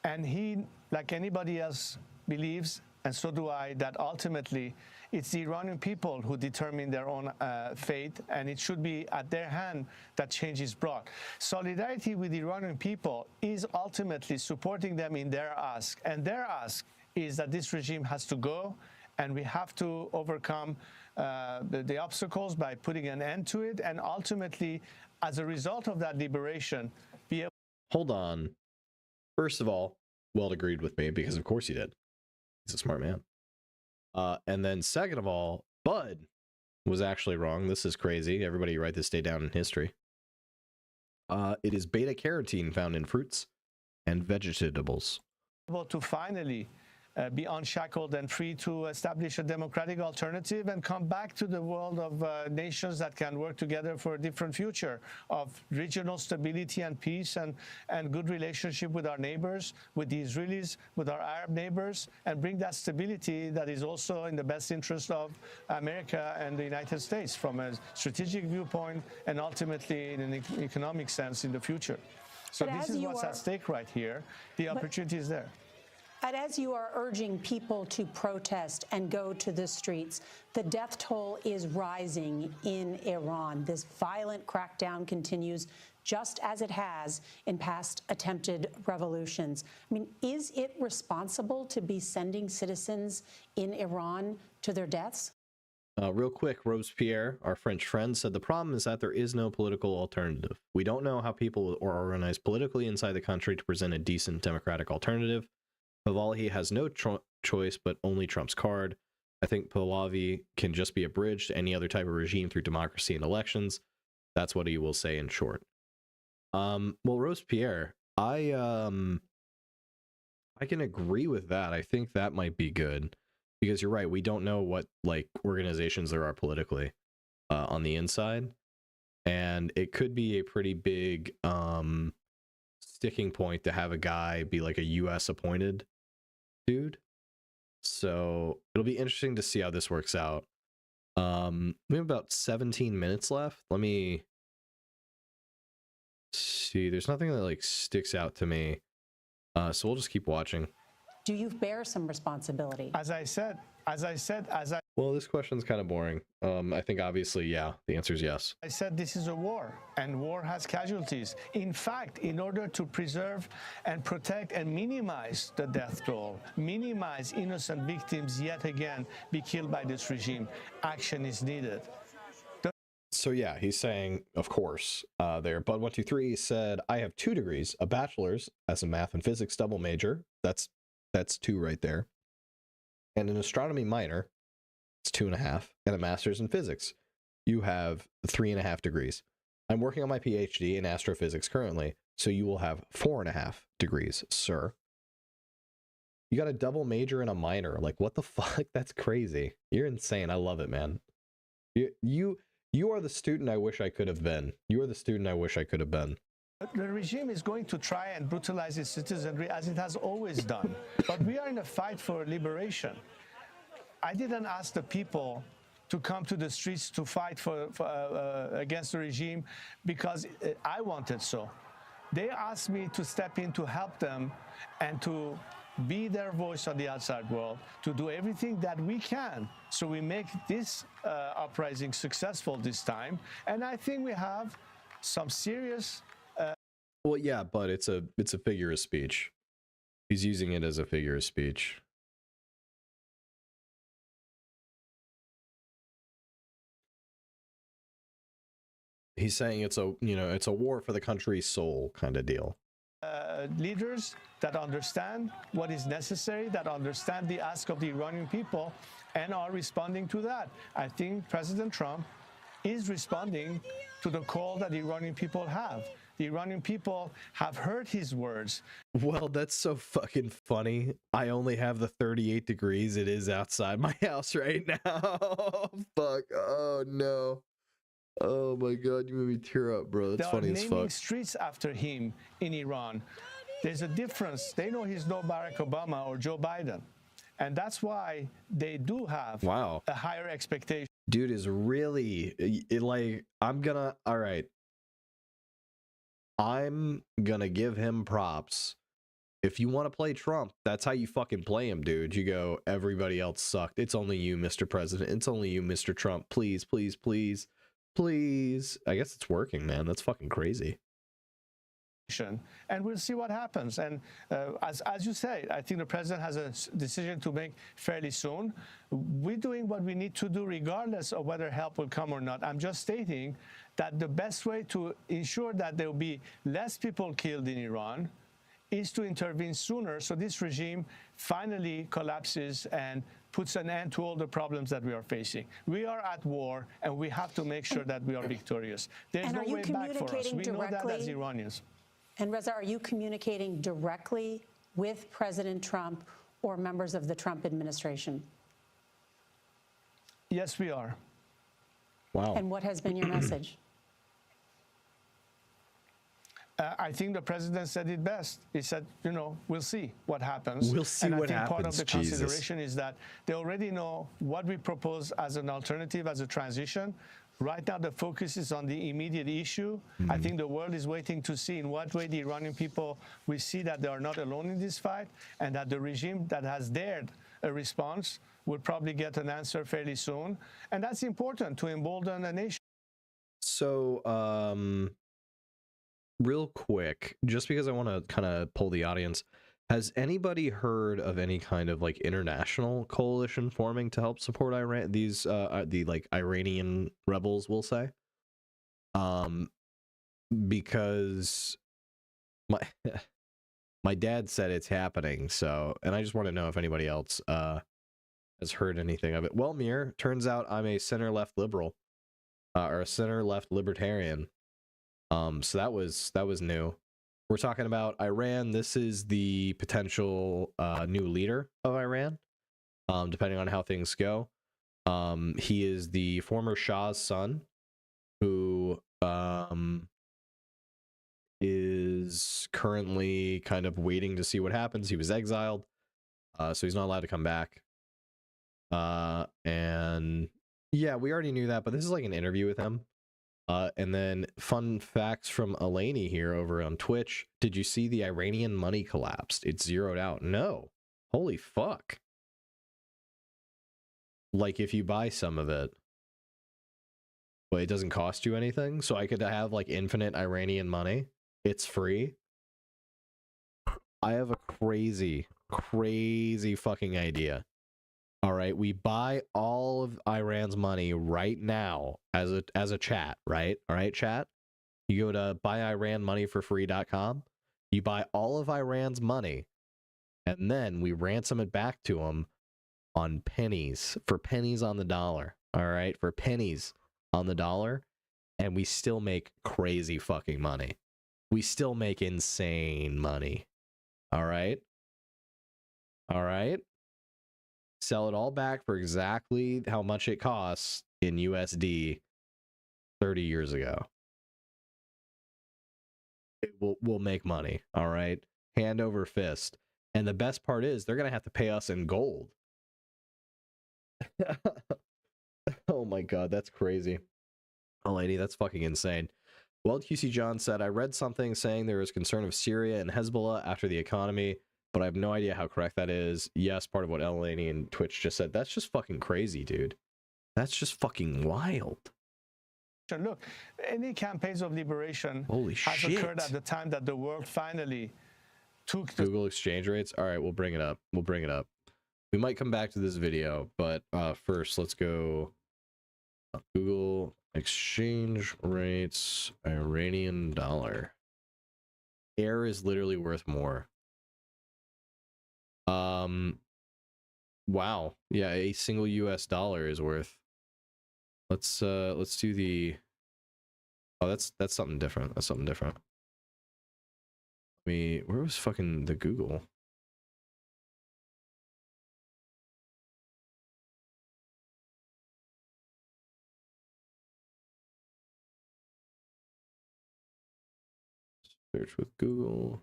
And he, like anybody else, believes, and so do I, that ultimately it's the Iranian people who determine their own fate, and it should be at their hand that change is brought. Solidarity with the Iranian people is ultimately supporting them in their ask. And their ask is that this regime has to go, and we have to overcome the obstacles by putting an end to it, and ultimately, as a result of that liberation, be able. Hold on. First of all, Weld agreed with me because of course he did. He's a smart man. And then second of all, Bud was actually wrong. This is crazy. Everybody write this day down in history. It is beta carotene found in fruits and vegetables. To finally be unshackled and free to establish a democratic alternative and come back to the world of nations that can work together for a different future of regional stability and peace and good relationship with our neighbors, with the Israelis, with our Arab neighbors, and bring that stability that is also in the best interest of America and the United States from a strategic viewpoint and ultimately in an economic sense in the future. So this is what's at stake right here. The opportunity is there. And as you are urging people to protest and go to the streets, the death toll is rising in Iran. This violent crackdown continues just as it has in past attempted revolutions. I mean, is it responsible to be sending citizens in Iran to their deaths? Real quick, Robespierre, our French friend, said the problem is that there is no political alternative. We don't know how people are organized politically inside the country to present a decent democratic alternative. Pahlavi has no choice but only Trump's card. I think Pahlavi can just be a bridge to any other type of regime through democracy and elections. That's what he will say in short. Well, Robespierre, I can agree with that. I think that might be good because you're right. We don't know what like organizations there are politically on the inside, and it could be a pretty big sticking point to have a guy be like a U.S. appointed dude. So it'll be interesting to see how this works out. We have about 17 minutes left. Let me see. There's nothing that like sticks out to me. So we'll just keep watching. Do you bear some responsibility? As I said, well, this question's kind of boring. I think obviously, yeah, the answer is yes. I said this is a war, and war has casualties. In fact, in order to preserve and protect and minimize the death toll, minimize innocent victims yet again be killed by this regime, action is needed. So yeah, he's saying, of course, there. Bud123 said, I have 2 degrees, a bachelor's as a math and physics double major. That's 2 right there. And an astronomy minor, it's 2.5, and a master's in physics. You have 3.5 degrees. I'm working on my PhD in astrophysics currently, so you will have 4.5 degrees, sir. You got a double major and a minor. Like, what the fuck? That's crazy. You're insane. I love it, man. You are the student I wish I could have been. You are the student I wish I could have been. The regime is going to try and brutalize its citizenry as it has always done. But we are in a fight for liberation. I didn't ask the people to come to the streets to fight against the regime because I wanted so. They asked me to step in to help them and to be their voice on the outside world, to do everything that we can so we make this uprising successful this time. And I think we have some serious... Well, yeah, but it's a figure of speech. He's using it as a figure of speech. He's saying it's a war for the country's soul kind of deal. Leaders that understand what is necessary, that understand the ask of the Iranian people, and are responding to that. I think President Trump is responding to the call that the Iranian people have. The Iranian people have heard his words. Well, that's so fucking funny. I only have the 38 degrees it is outside my house right now. Fuck. Oh, no. Oh, my God. You made me tear up, bro. That's funny as fuck. They are naming streets after him in Iran. There's a difference. They know he's no Barack Obama or Joe Biden. And that's why they do have a higher expectation. Dude is really, all right. I'm gonna give him props. If you want to play Trump, that's how you fucking play him, dude. You go, everybody else sucked. It's only you, Mr. President. It's only you, Mr. Trump. Please, please, please, please. I guess it's working, man. That's fucking crazy. And we'll see what happens. And as you say, I think the president has a decision to make fairly soon. We're doing what we need to do regardless of whether help will come or not. I'm just stating that the best way to ensure that there will be less people killed in Iran is to intervene sooner so this regime finally collapses and puts an end to all the problems that we are facing. We are at war, and we have to make sure that we are victorious. There's no way back for us. We know that as Iranians. And Reza, are you communicating directly with President Trump or members of the Trump administration? Yes, we are. Wow. And what has been your message? I think the president said it best. He said, you know, we'll see what happens. We'll see what happens. And I think part of the consideration is that they already know what we propose as an alternative, as a transition. Right now, the focus is on the immediate issue. I think the world is waiting to see in what way the Iranian people will see that they are not alone in this fight, and that the regime that has dared a response will probably get an answer fairly soon. And that's important to embolden a nation. So, real quick, just because I want to kind of pull the audience, has anybody heard of any kind of like international coalition forming to help support Iran? These the like Iranian rebels, we'll say, because my dad said it's happening. So, and I just want to know if anybody else has heard anything of it. Well, Mir, turns out I'm a center-left liberal, or a center-left libertarian. So that was new. We're talking about Iran. This is the potential new leader of Iran, depending on how things go. He is the former Shah's son, who is currently kind of waiting to see what happens. He was exiled, so he's not allowed to come back. And yeah, we already knew that, but this is like an interview with him. And then fun facts from Eleni here over on Twitch. Did you see the Iranian money collapsed? It's zeroed out. No. Holy fuck. Like if you buy some of it, but it doesn't cost you anything. So I could have like infinite Iranian money. It's free. I have a crazy fucking idea. All right, we buy all of Iran's money right now as a chat, right? All right, chat. You go to buyiranmoneyforfree.com. You buy all of Iran's money, and then we ransom it back to them on pennies, for pennies on the dollar. All right, for pennies on the dollar, and we still make crazy fucking money. We still make insane money. All right? All right? Sell it all back for exactly how much it costs in USD 30 years ago. We'll make money, all right? Hand over fist. And the best part is they're going to have to pay us in gold. Oh my god, that's crazy. Oh lady, that's fucking insane. Well, QC John said, I read something saying there was concern of Syria and Hezbollah after the economy, but I have no idea how correct that is. Yes, part of what Eleni and Twitch just said. That's just fucking crazy, dude. That's just fucking wild. Look, any campaigns of liberation has occurred at the time that the world finally took the Google exchange rates. All right, we'll bring it up. We'll bring it up. We might come back to this video, but first let's go Google exchange rates, Iranian dollar. Air is literally worth more. Wow. Yeah, a single US dollar is worth. Let's do the. Oh, that's something different. That's something different. Where was fucking the Google? Search with Google.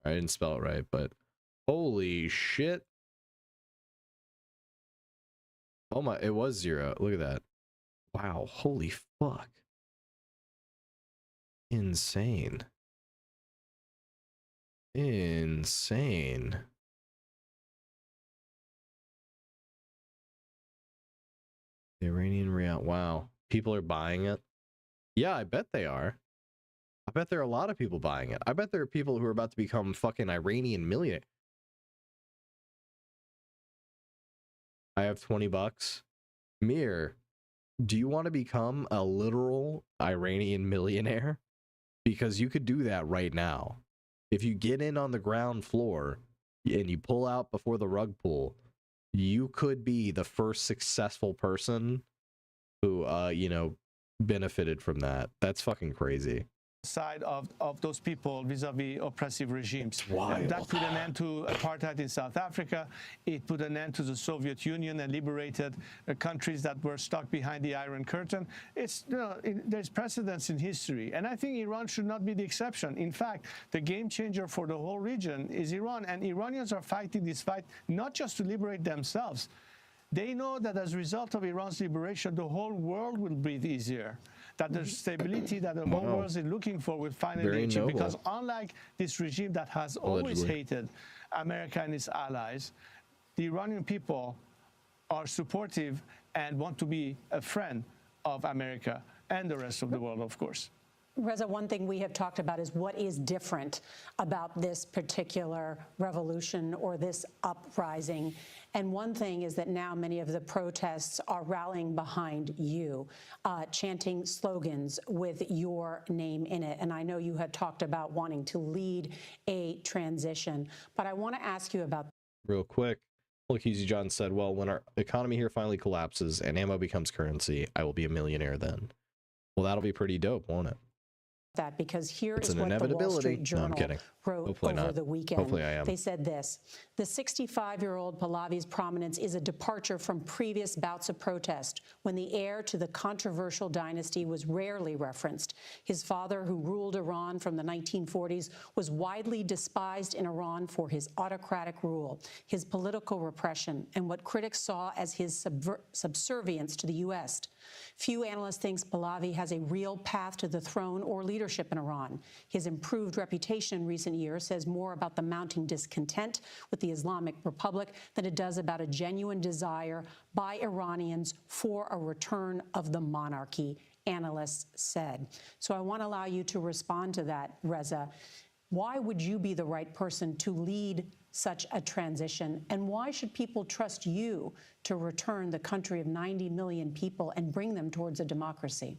I didn't spell it right, but holy shit. Oh my, it was 0. Look at that. Wow, holy fuck. Insane. Insane. The Iranian real. Wow. People are buying it. Yeah, I bet they are. I bet there are a lot of people buying it. I bet there are people who are about to become fucking Iranian millionaires. I have 20 bucks. Mir, do you want to become a literal Iranian millionaire? Because you could do that right now. If you get in on the ground floor and you pull out before the rug pull, you could be the first successful person who, benefited from that. That's fucking crazy. Side of those people vis-a-vis oppressive regimes. Wild. That put an end to apartheid in South Africa. It put an end to the Soviet Union and liberated countries that were stuck behind the Iron Curtain. It's, there's precedence in history, and I think Iran should not be the exception. In fact, the game changer for the whole region is Iran, and Iranians are fighting this fight not just to liberate themselves. They know that as a result of Iran's liberation, the whole world will breathe easier. That the stability that the whole world is looking for will finally achieve. Because unlike this regime that has always hated America and its allies, the Iranian people are supportive and want to be a friend of America and the rest of the world, of course. Reza, one thing we have talked about is what is different about this particular revolution or this uprising. And one thing is that now many of the protests are rallying behind you, chanting slogans with your name in it. And I know you had talked about wanting to lead a transition, but I want to ask you about. Real quick, look, Easy John said, well, when our economy here finally collapses and ammo becomes currency, I will be a millionaire then. Well, that'll be pretty dope, won't it? That because here is what the Wall Street Journal wrote over the weekend. Hopefully I am. They said this: the 65-year-old Pahlavi's prominence is a departure from previous bouts of protest when the heir to the controversial dynasty was rarely referenced. His father, who ruled Iran from the 1940s, was widely despised in Iran for his autocratic rule, his political repression, and what critics saw as his subservience to the U.S. Few analysts think Pahlavi has a real path to the throne or leadership in Iran. His improved reputation in recent years says more about the mounting discontent with the Islamic Republic than it does about a genuine desire by Iranians for a return of the monarchy, analysts said. So I want to allow you to respond to that, Reza. Why would you be the right person to lead such a transition? And why should people trust you to return the country of 90 million people and bring them towards a democracy?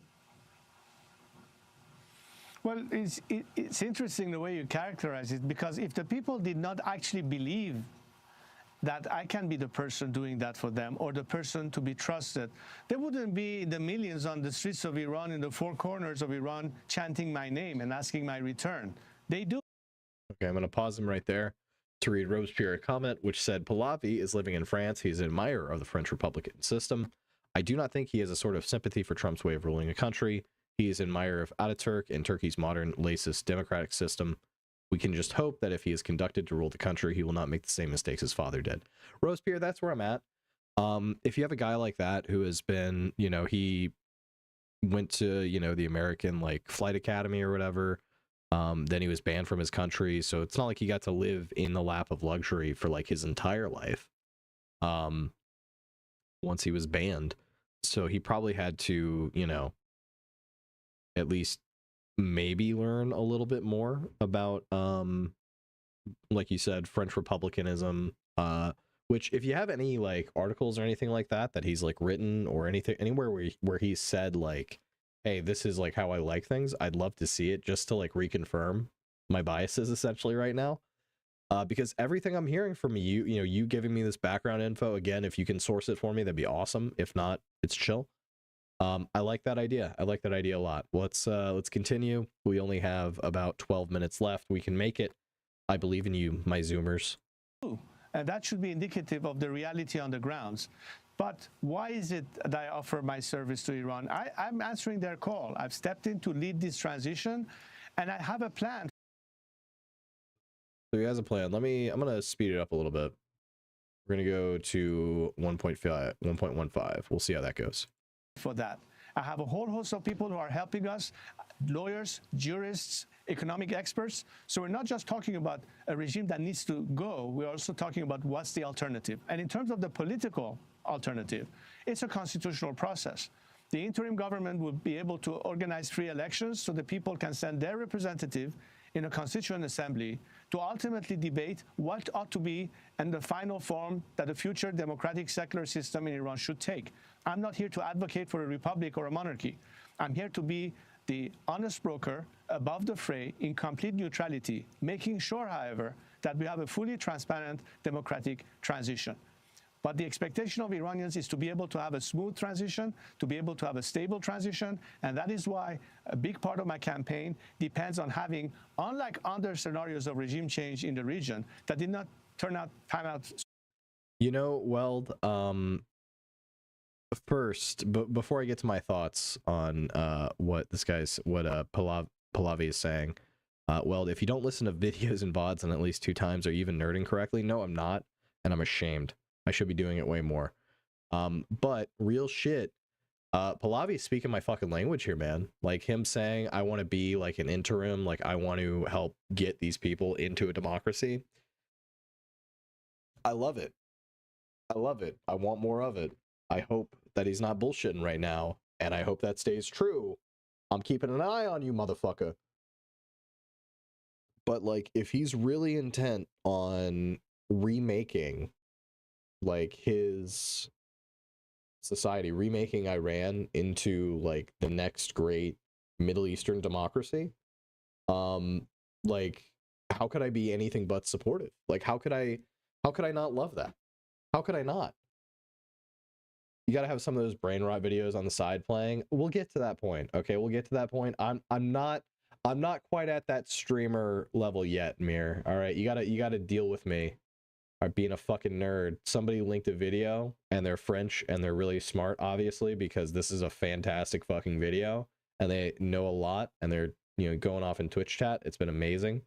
Well, it's interesting the way you characterize it, because if the people did not actually believe that I can be the person doing that for them or the person to be trusted, there wouldn't be the millions on the streets of Iran, in the four corners of Iran, chanting my name and asking my return. They do. Okay, I'm going to pause him right there to read Robespierre comment, which said, Pahlavi is living in France. He's an admirer of the French Republican system. I do not think he has a sort of sympathy for Trump's way of ruling a country. He is an admirer of Ataturk and Turkey's modern laicist democratic system. We can just hope that if he is conducted to rule the country, he will not make the same mistakes his father did. Robespierre, that's where I'm at. If you have a guy like that who has been, he went to, the American flight academy or whatever, then he was banned from his country. So it's not like he got to live in the lap of luxury for his entire life. Once he was banned. So he probably had to, at least maybe learn a little bit more about, like you said, French republicanism, Which, if you have any like articles or anything like that he's like written or anything anywhere where he said like, hey, this is like how I like things, I'd love to see it just to like reconfirm my biases essentially right now. Because everything I'm hearing from you, you know, you giving me this background info, again, if you can source it for me, that'd be awesome. If not, it's chill. I like that idea. I like that idea a lot. Let's continue. We only have about 12 minutes left. We can make it. I believe in you, my Zoomers. And that should be indicative of the reality on the grounds. But why is it that I offer my service to Iran? I'm answering their call. I've stepped in to lead this transition, and I have a plan. So he has a plan. I'm going to speed it up a little bit. We're going to go to 1.15. We'll see how that goes. For that, I have a whole host of people who are helping us, lawyers, jurists, economic experts. So we're not just talking about a regime that needs to go, we're also talking about what's the alternative. And in terms of the political alternative, it's a constitutional process. The interim government will be able to organize free elections so the people can send their representative in a constituent assembly to ultimately debate what ought to be and the final form that a future democratic secular system in Iran should take. I'm not here to advocate for a republic or a monarchy. I'm here to be the honest broker above the fray in complete neutrality, making sure, however, that we have a fully transparent democratic transition. But the expectation of Iranians is to be able to have a smooth transition, to be able to have a stable transition, and that is why a big part of my campaign depends on having, unlike other scenarios of regime change in the region, that did not pan out. You know, Weld, first, but before I get to my thoughts on what Pahlavi is saying, Weld, if you don't listen to videos and VODs on at least 2 times, are you even nerding correctly? No, I'm not, and I'm ashamed. I should be doing it way more. But real shit, Pahlavi's speaking my fucking language here, man. Like him saying, I want to be like an interim, like I want to help get these people into a democracy. I love it. I love it. I want more of it. I hope that he's not bullshitting right now, and I hope that stays true. I'm keeping an eye on you, motherfucker. But like, if he's really intent on remaking like his society, remaking Iran into like the next great Middle Eastern democracy, like how could I be anything but supportive? Like how could I not love that? How could I not? You got to have some of those brain rot videos on the side playing. We'll get to that point. Okay, we'll get to that point. I'm not quite at that streamer level yet, Mir. All right, you got to deal with me. Are being a fucking nerd. Somebody linked a video and they're French and they're really smart, obviously, because this is a fantastic fucking video and they know a lot and they're, you know, going off in Twitch chat. It's been amazing.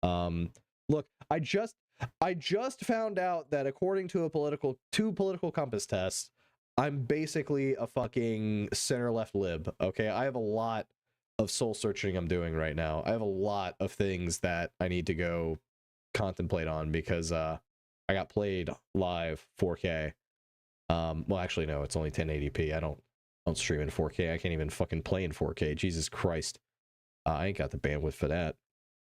Look, I just found out that according to two political compass tests, I'm basically a fucking center left lib. Okay, I have a lot of soul searching I'm doing right now. I have a lot of things that I need to go contemplate on because I got played live 4K. Well, actually, no, it's only 1080p. I don't stream in 4K. I can't even fucking play in 4K. Jesus Christ. I ain't got the bandwidth for that.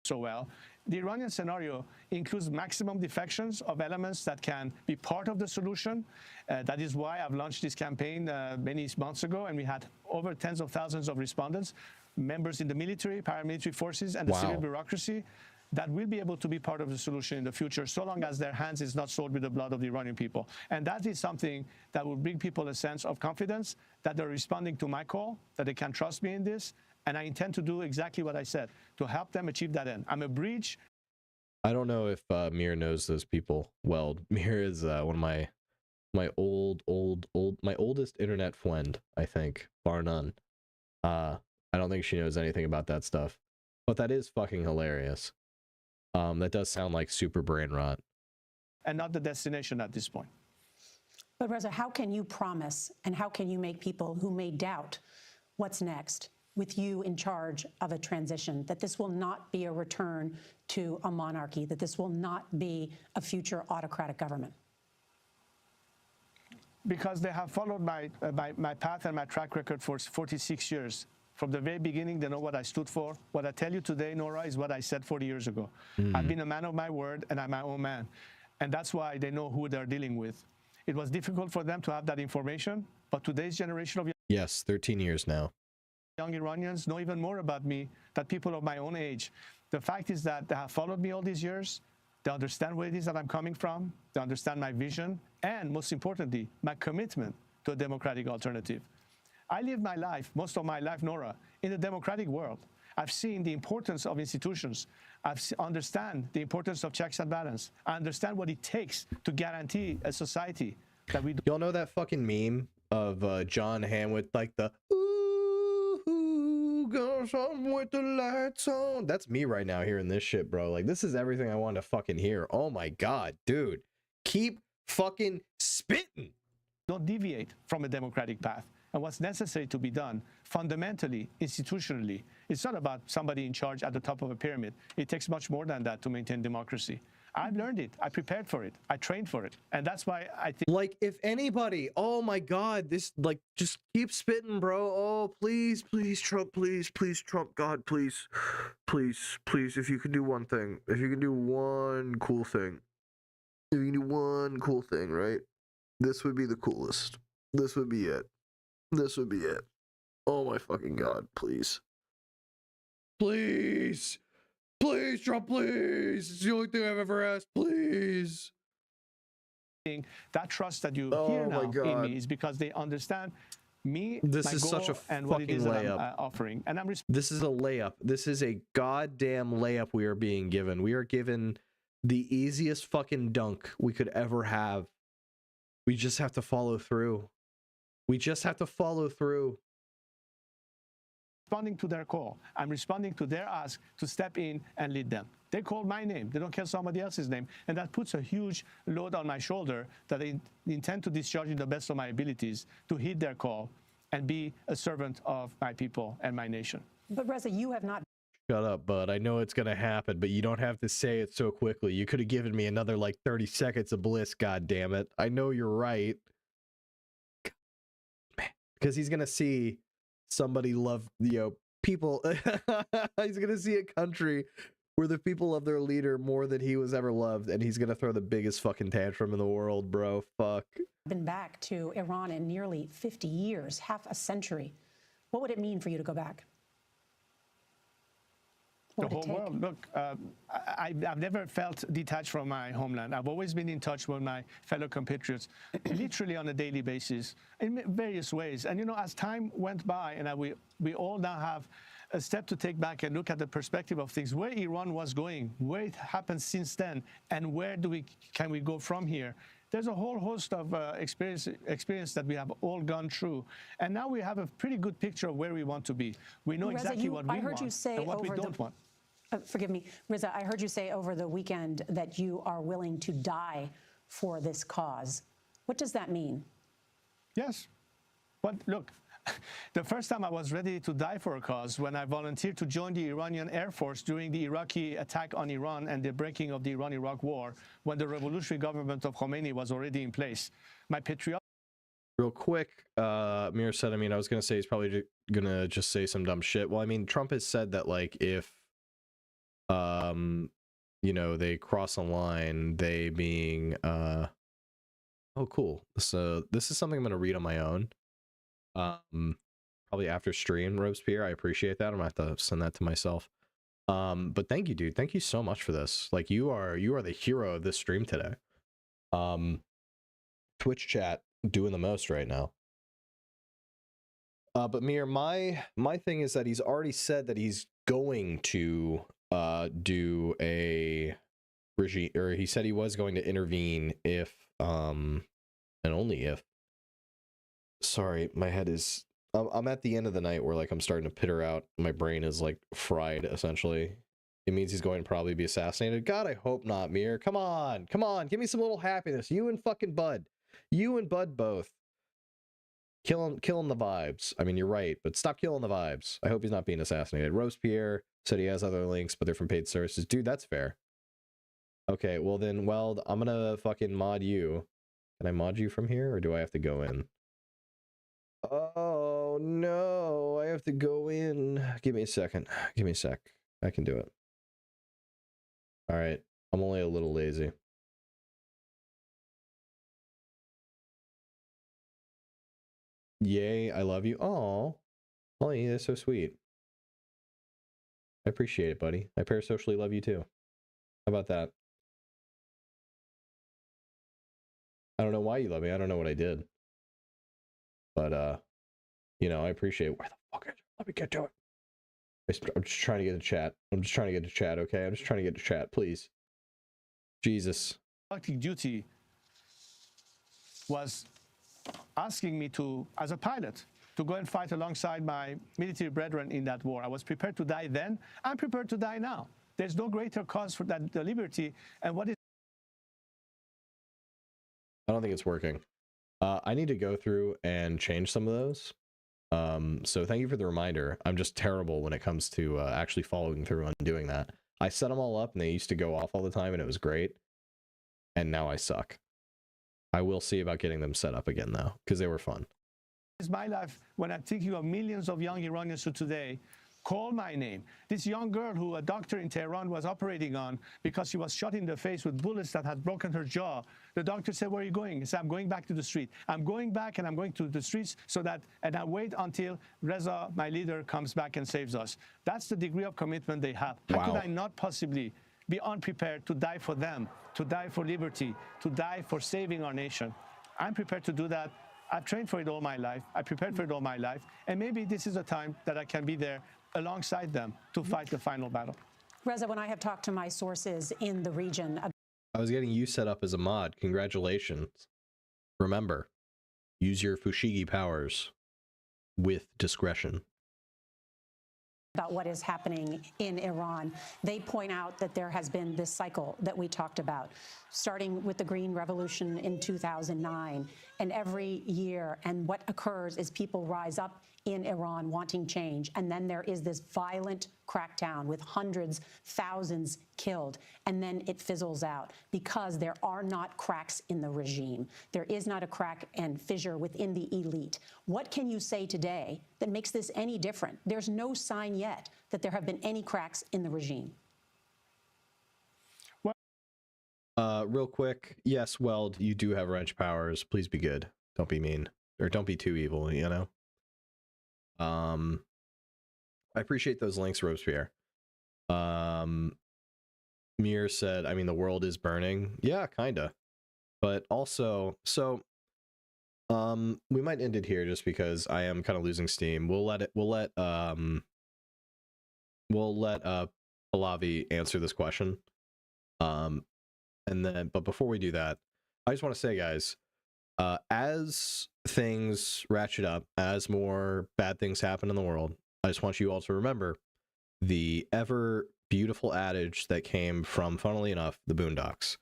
So well, the Iranian scenario includes maximum defections of elements that can be part of the solution. That is why I've launched this campaign many months ago, and we had over tens of thousands of respondents, members in the military, paramilitary forces, and the civil bureaucracy that will be able to be part of the solution in the future, so long as their hands is not soiled with the blood of the Iranian people. And that is something that will bring people a sense of confidence that they're responding to my call, that they can trust me in this, and I intend to do exactly what I said, to help them achieve that end. I'm a bridge. I don't know if Mir knows those people well. Mir is one of my oldest internet friend, I think, bar none. I don't think she knows anything about that stuff, but that is fucking hilarious. That does sound like super brain rot. And not the destination at this point. But Reza, how can you promise and how can you make people who may doubt what's next with you in charge of a transition, that this will not be a return to a monarchy, that this will not be a future autocratic government? Because they have followed my path and my track record for 46 years. From the very beginning, they know what I stood for. What I tell you today, Nora, is what I said 40 years ago. I've been a man of my word, and I'm my own man. And that's why they know who they're dealing with. It was difficult for them to have that information, but today's generation of Yes, 13 years now. young Iranians know even more about me than people of my own age. The fact is that they have followed me all these years. They understand where it is that I'm coming from. They understand my vision and, most importantly, my commitment to a democratic alternative. I live my life, most of my life, Nora, in a democratic world. I've seen the importance of institutions. I understand the importance of checks and balance. I understand what it takes to guarantee a society that we... Y'all know that fucking meme of John Hamm with like the ooh, go something with the lights on? That's me right now hearing this shit, bro. Like, this is everything I want to fucking hear. Oh my god, dude. Keep fucking spitting. Don't deviate from a democratic path. And what's necessary to be done fundamentally, institutionally, it's not about somebody in charge at the top of a pyramid. It takes much more than that to maintain democracy. I've learned it. I prepared for it. I trained for it. And that's why I think... Like, if anybody, oh my god, this, like, just keep spitting, bro. Oh, please, please, Trump, please, Trump, God, please, please, if you can do one thing, if you can do one cool thing, if you can do one cool thing, right? This would be the coolest. This would be it. This would be it. Oh my fucking god, please. Please. Please, Trump, please. It's the only thing I've ever asked. Please. That trust that you hear now in me is because they understand me, this my is goal, such a and what it is fucking that layup. I'm offering. And I'm this is a layup. This is a goddamn layup we are being given. We are given the easiest fucking dunk we could ever have. We just have to follow through. We just have to follow through. responding to their call. I'm responding to their ask to step in and lead them. They call my name. They don't call somebody else's name. And that puts a huge load on my shoulder that I intend to discharge in the best of my abilities to heed their call and be a servant of my people and my nation. But Reza, you have not... Shut up, bud. I know it's going to happen, but you don't have to say it so quickly. You could have given me another, like, 30 seconds of bliss, goddammit. I know you're right. Because he's going to see somebody love, you know, people. He's going to see a country where the people love their leader more than he was ever loved, and he's going to throw the biggest fucking tantrum in the world, bro. Fuck. Been back to Iran in nearly 50 years, half a century. What would it mean for you to go back? The whole world. Look, I've never felt detached from my homeland. I've always been in touch with my fellow compatriots, literally on a daily basis, in various ways. And, you know, as time went by, and we all now have a step to take back and look at the perspective of things, where Iran was going, where it happened since then, and where can we go from here. There's a whole host of experience that we have all gone through. And now we have a pretty good picture of where we want to be. We know exactly what we want and what we don't want. Forgive me, Reza, I heard you say over the weekend that you are willing to die for this cause. What does that mean? Yes. But look, the first time I was ready to die for a cause when I volunteered to join the Iranian Air Force during the Iraqi attack on Iran and the breaking of the Iran-Iraq war, when the revolutionary government of Khomeini was already in place. My patriotic... Real quick, Mir said, I mean, I was going to say he's probably going to just say some dumb shit. Well, I mean, Trump has said that, like, if, you know, they cross a line, they being, oh, cool. So this is something I'm going to read on my own. Probably after stream, Robespierre. I appreciate that. I'm gonna have to send that to myself. But thank you, dude. Thank you so much for this. Like, you are the hero of this stream today. Twitch chat doing the most right now. But Mir, my thing is that he's already said that he's going to do a regime, or he said he was going to intervene if and only if. Sorry, my head is... I'm at the end of the night where, like, I'm starting to pitter out. My brain is, like, fried, essentially. It means he's going to probably be assassinated. God, I hope not, Mir. Come on. Come on. Give me some little happiness. You and fucking Bud. You and Bud both. Killing the vibes. I mean, you're right, but stop killing the vibes. I hope he's not being assassinated. Robespierre said he has other links, but they're from paid services. Dude, that's fair. Okay, well then, Weld, I'm gonna fucking mod you. Can I mod you from here, or do I have to go in? Oh, no, I have to go in. Give me a second. Give me a sec. I can do it. All right. I'm only a little lazy. Yay, I love you. Oh, Holly, that's so sweet. I appreciate it, buddy. I parasocially love you too. How about that? I don't know why you love me. I don't know what I did. But, you know, I appreciate it. Where the fuck is it? Let me get to it. I'm just trying to get to chat. I'm just trying to get to chat, okay? I'm just trying to get to chat, please. Jesus. Active duty was asking me to, as a pilot, to go and fight alongside my military brethren in that war. I was prepared to die then. I'm prepared to die now. There's no greater cause for that, the liberty. And what is... I don't think it's working. I need to go through and change some of those. So thank you for the reminder. I'm just terrible when it comes to actually following through on doing that. I set them all up and they used to go off all the time and it was great. And now I suck. I will see about getting them set up again though, because they were fun. Is my life when I'm thinking of millions of young Iranians who today call my name. This young girl who a doctor in Tehran was operating on because she was shot in the face with bullets that had broken her jaw. The doctor said, "Where are you going?" He said, "I'm going back to the street. I'm going back and I'm going to the streets so that, and I wait until Reza, my leader, comes back and saves us." That's the degree of commitment they have. How could I not possibly be unprepared to die for them, to die for liberty, to die for saving our nation? I'm prepared to do that. I've trained for it all my life. I prepared for it all my life. And maybe this is a time that I can be there alongside them to fight the final battle. Reza, when I have talked to my sources in the region... I was getting you set up as a mod. Congratulations. Remember, use your Fushigi powers with discretion. About what is happening in Iran, they point out that there has been this cycle that we talked about, starting with the Green Revolution in 2009, and every year, and what occurs is people rise up in Iran wanting change, and then there is this violent crackdown with hundreds, thousands killed, and then it fizzles out because there are not cracks in the regime. There is not a crack and fissure within the elite. What can you say today that makes this any different? There's no sign yet that there have been any cracks in the regime. Real quick, yes, Weld, you do have wrench powers. Please be good. Don't be mean. Or don't be too evil, you know? I appreciate those links, Robespierre. Mir said, I mean, the world is burning. Yeah, kinda. But also, so, we might end it here just because I am kind of losing steam. We'll let Pahlavi answer this question. And then, but before we do that, I just want to say, guys, as things ratchet up, as more bad things happen in the world, I just want you all to remember the ever beautiful adage that came from, funnily enough, the Boondocks.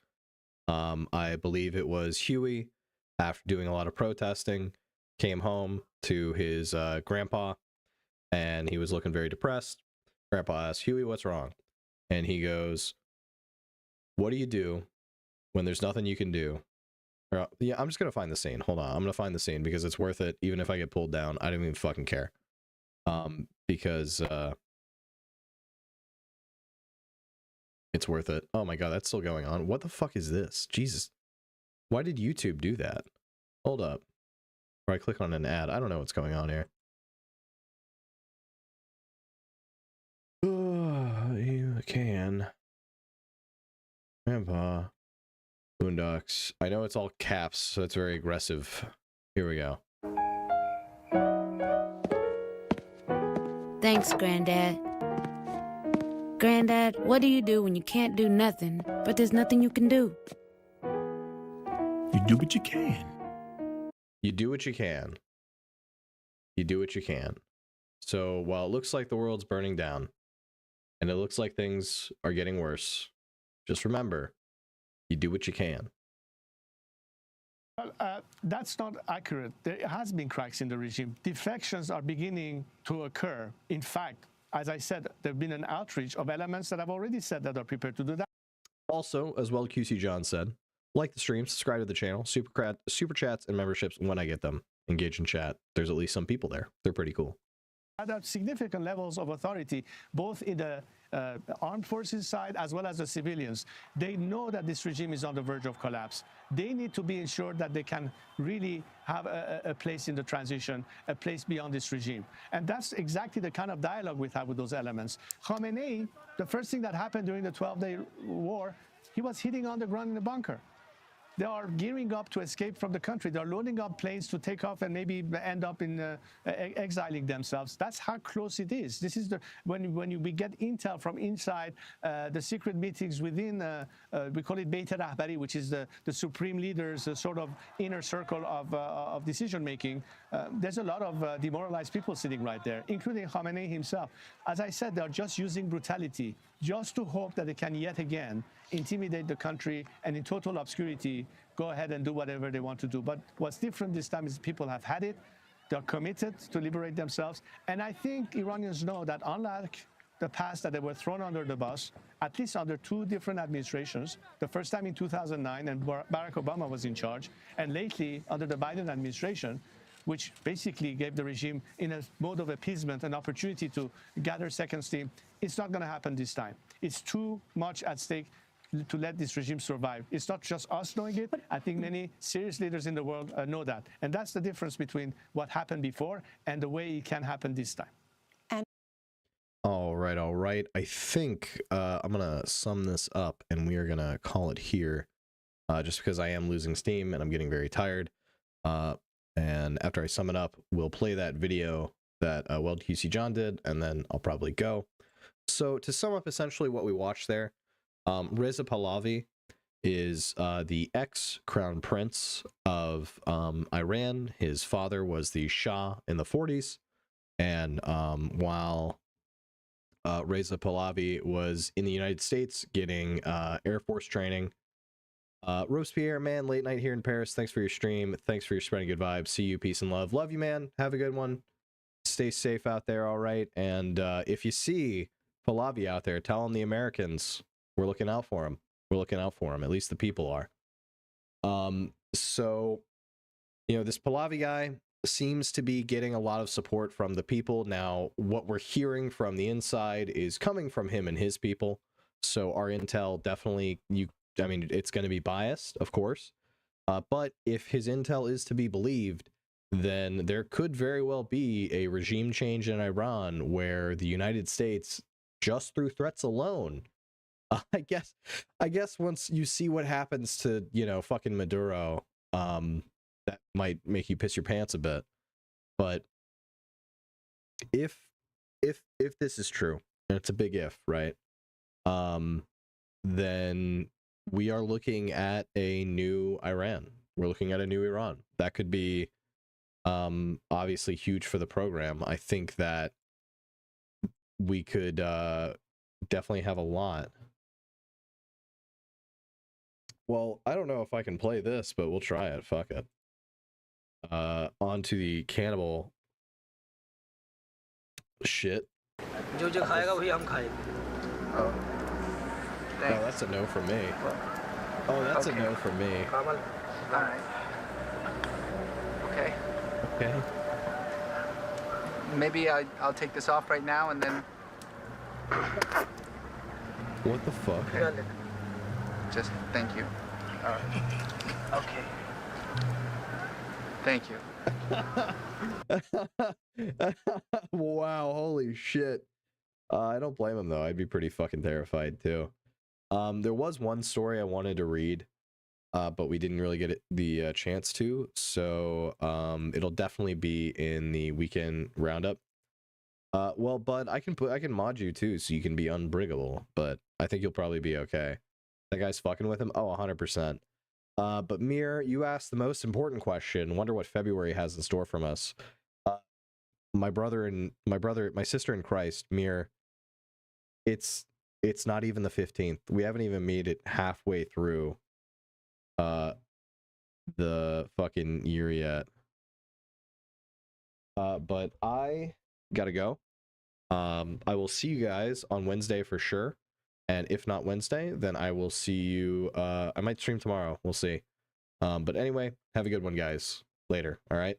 I believe it was Huey, after doing a lot of protesting, came home to his grandpa, and he was looking very depressed. Grandpa asked, "Huey, what's wrong?" And he goes, "What do you do when there's nothing you can do?" Or, yeah, I'm just going to find the scene. Hold on. I'm going to find the scene because it's worth it. Even if I get pulled down, I don't even fucking care. Because it's worth it. Oh my God, that's still going on. What the fuck is this? Jesus. Why did YouTube do that? Hold up. Or I click on an ad. I don't know what's going on here. You can. Grandpa. Boondocks. I know it's all caps, so it's very aggressive. Here we go. Thanks, Granddad. Granddad, what do you do when you can't do nothing, but there's nothing you can do? You do what you can. You do what you can. You do what you can. So while it looks like the world's burning down, and it looks like things are getting worse, just remember, you do what you can. Well, that's not accurate. There has been cracks in the regime. Defections are beginning to occur. In fact, as I said, there have been an outreach of elements that I've already said that are prepared to do that. Also, as well, QC John said, like the stream, subscribe to the channel, super chats and memberships when I get them. Engage in chat. There's at least some people there. They're pretty cool. At significant levels of authority, both in the armed forces side as well as the civilians. They know that this regime is on the verge of collapse. They need to be ensured that they can really have a place in the transition, a place beyond this regime. And that's exactly the kind of dialogue we have with those elements. Khamenei, the first thing that happened during the 12-day war, he was hitting on the ground in a bunker. They are gearing up to escape from the country. They're loading up planes to take off and maybe end up in exiling themselves. That's how close it is. This is we get intel from inside the secret meetings within, we call it Beit Rahbari, which is the supreme leaders, the sort of inner circle of decision making. There's a lot of demoralized people sitting right there, including Khamenei himself. As I said, they're just using brutality just to hope that they can yet again intimidate the country and in total obscurity go ahead and do whatever they want to do. But what's different this time is people have had it. They're committed to liberate themselves. And I think Iranians know that unlike the past, that they were thrown under the bus, at least under two different administrations, the first time in 2009 and Barack Obama was in charge, and lately under the Biden administration, which basically gave the regime, in a mode of appeasement, an opportunity to gather second steam. It's not going to happen this time. It's too much at stake to let this regime survive. It's not just us knowing it. I think many serious leaders in the world know that. And that's the difference between what happened before and the way it can happen this time. All right. I think I'm going to sum this up and we are going to call it here just because I am losing steam and I'm getting very tired. And after I sum it up, we'll play that video that Weld QC John did, and then I'll probably go. So to sum up essentially what we watched there, Reza Pahlavi is the ex-crown prince of Iran. His father was the Shah in the 40s. And while Reza Pahlavi was in the United States getting Air Force training, Robespierre, man, late night here in Paris. Thanks for your stream. Thanks for your spreading good vibes. See you. Peace and love. Love you, man. Have a good one. Stay safe out there. All right. And if you see Pahlavi out there, tell him the Americans, we're looking out for him. We're looking out for him. At least the people are. So, you know, this Pahlavi guy seems to be getting a lot of support from the people. Now, what we're hearing from the inside is coming from him and his people. So our intel definitely, I mean, it's going to be biased, of course, but if his intel is to be believed, then there could very well be a regime change in Iran where the United States, just through threats alone, I guess once you see what happens to, you know, fucking Maduro, that might make you piss your pants a bit. But if this is true, and it's a big if, right? Then we are looking at a new Iran. We're looking at a new Iran. That could be obviously huge for the program. I think that we could definitely have a lot. Well, I don't know if I can play this, but we'll try it. Fuck it. On to the cannibal shit. जो जो खाएगा वही हम खाएंगे. Oh, that's a no for me. Oh, that's okay. A no for me. All right. Okay. Okay. Maybe I'll take this off right now and then. What the fuck? Just thank you. All right. Okay. Thank you. Wow, holy shit. I don't blame him though. I'd be pretty fucking terrified too. There was one story I wanted to read, but we didn't really get the chance to, so it'll definitely be in the weekend roundup. Well, Bud, I can mod you too, so you can be unbriggable, but I think you'll probably be okay. That guy's fucking with him? Oh, 100%. But Mir, you asked the most important question. Wonder what February has in store from us. My sister in Christ, Mir, it's not even the 15th. We haven't even made it halfway through the fucking year yet. But I gotta go. I will see you guys on Wednesday for sure. And if not Wednesday, then I will see you. I might stream tomorrow. We'll see. But anyway, have a good one, guys. Later. All right.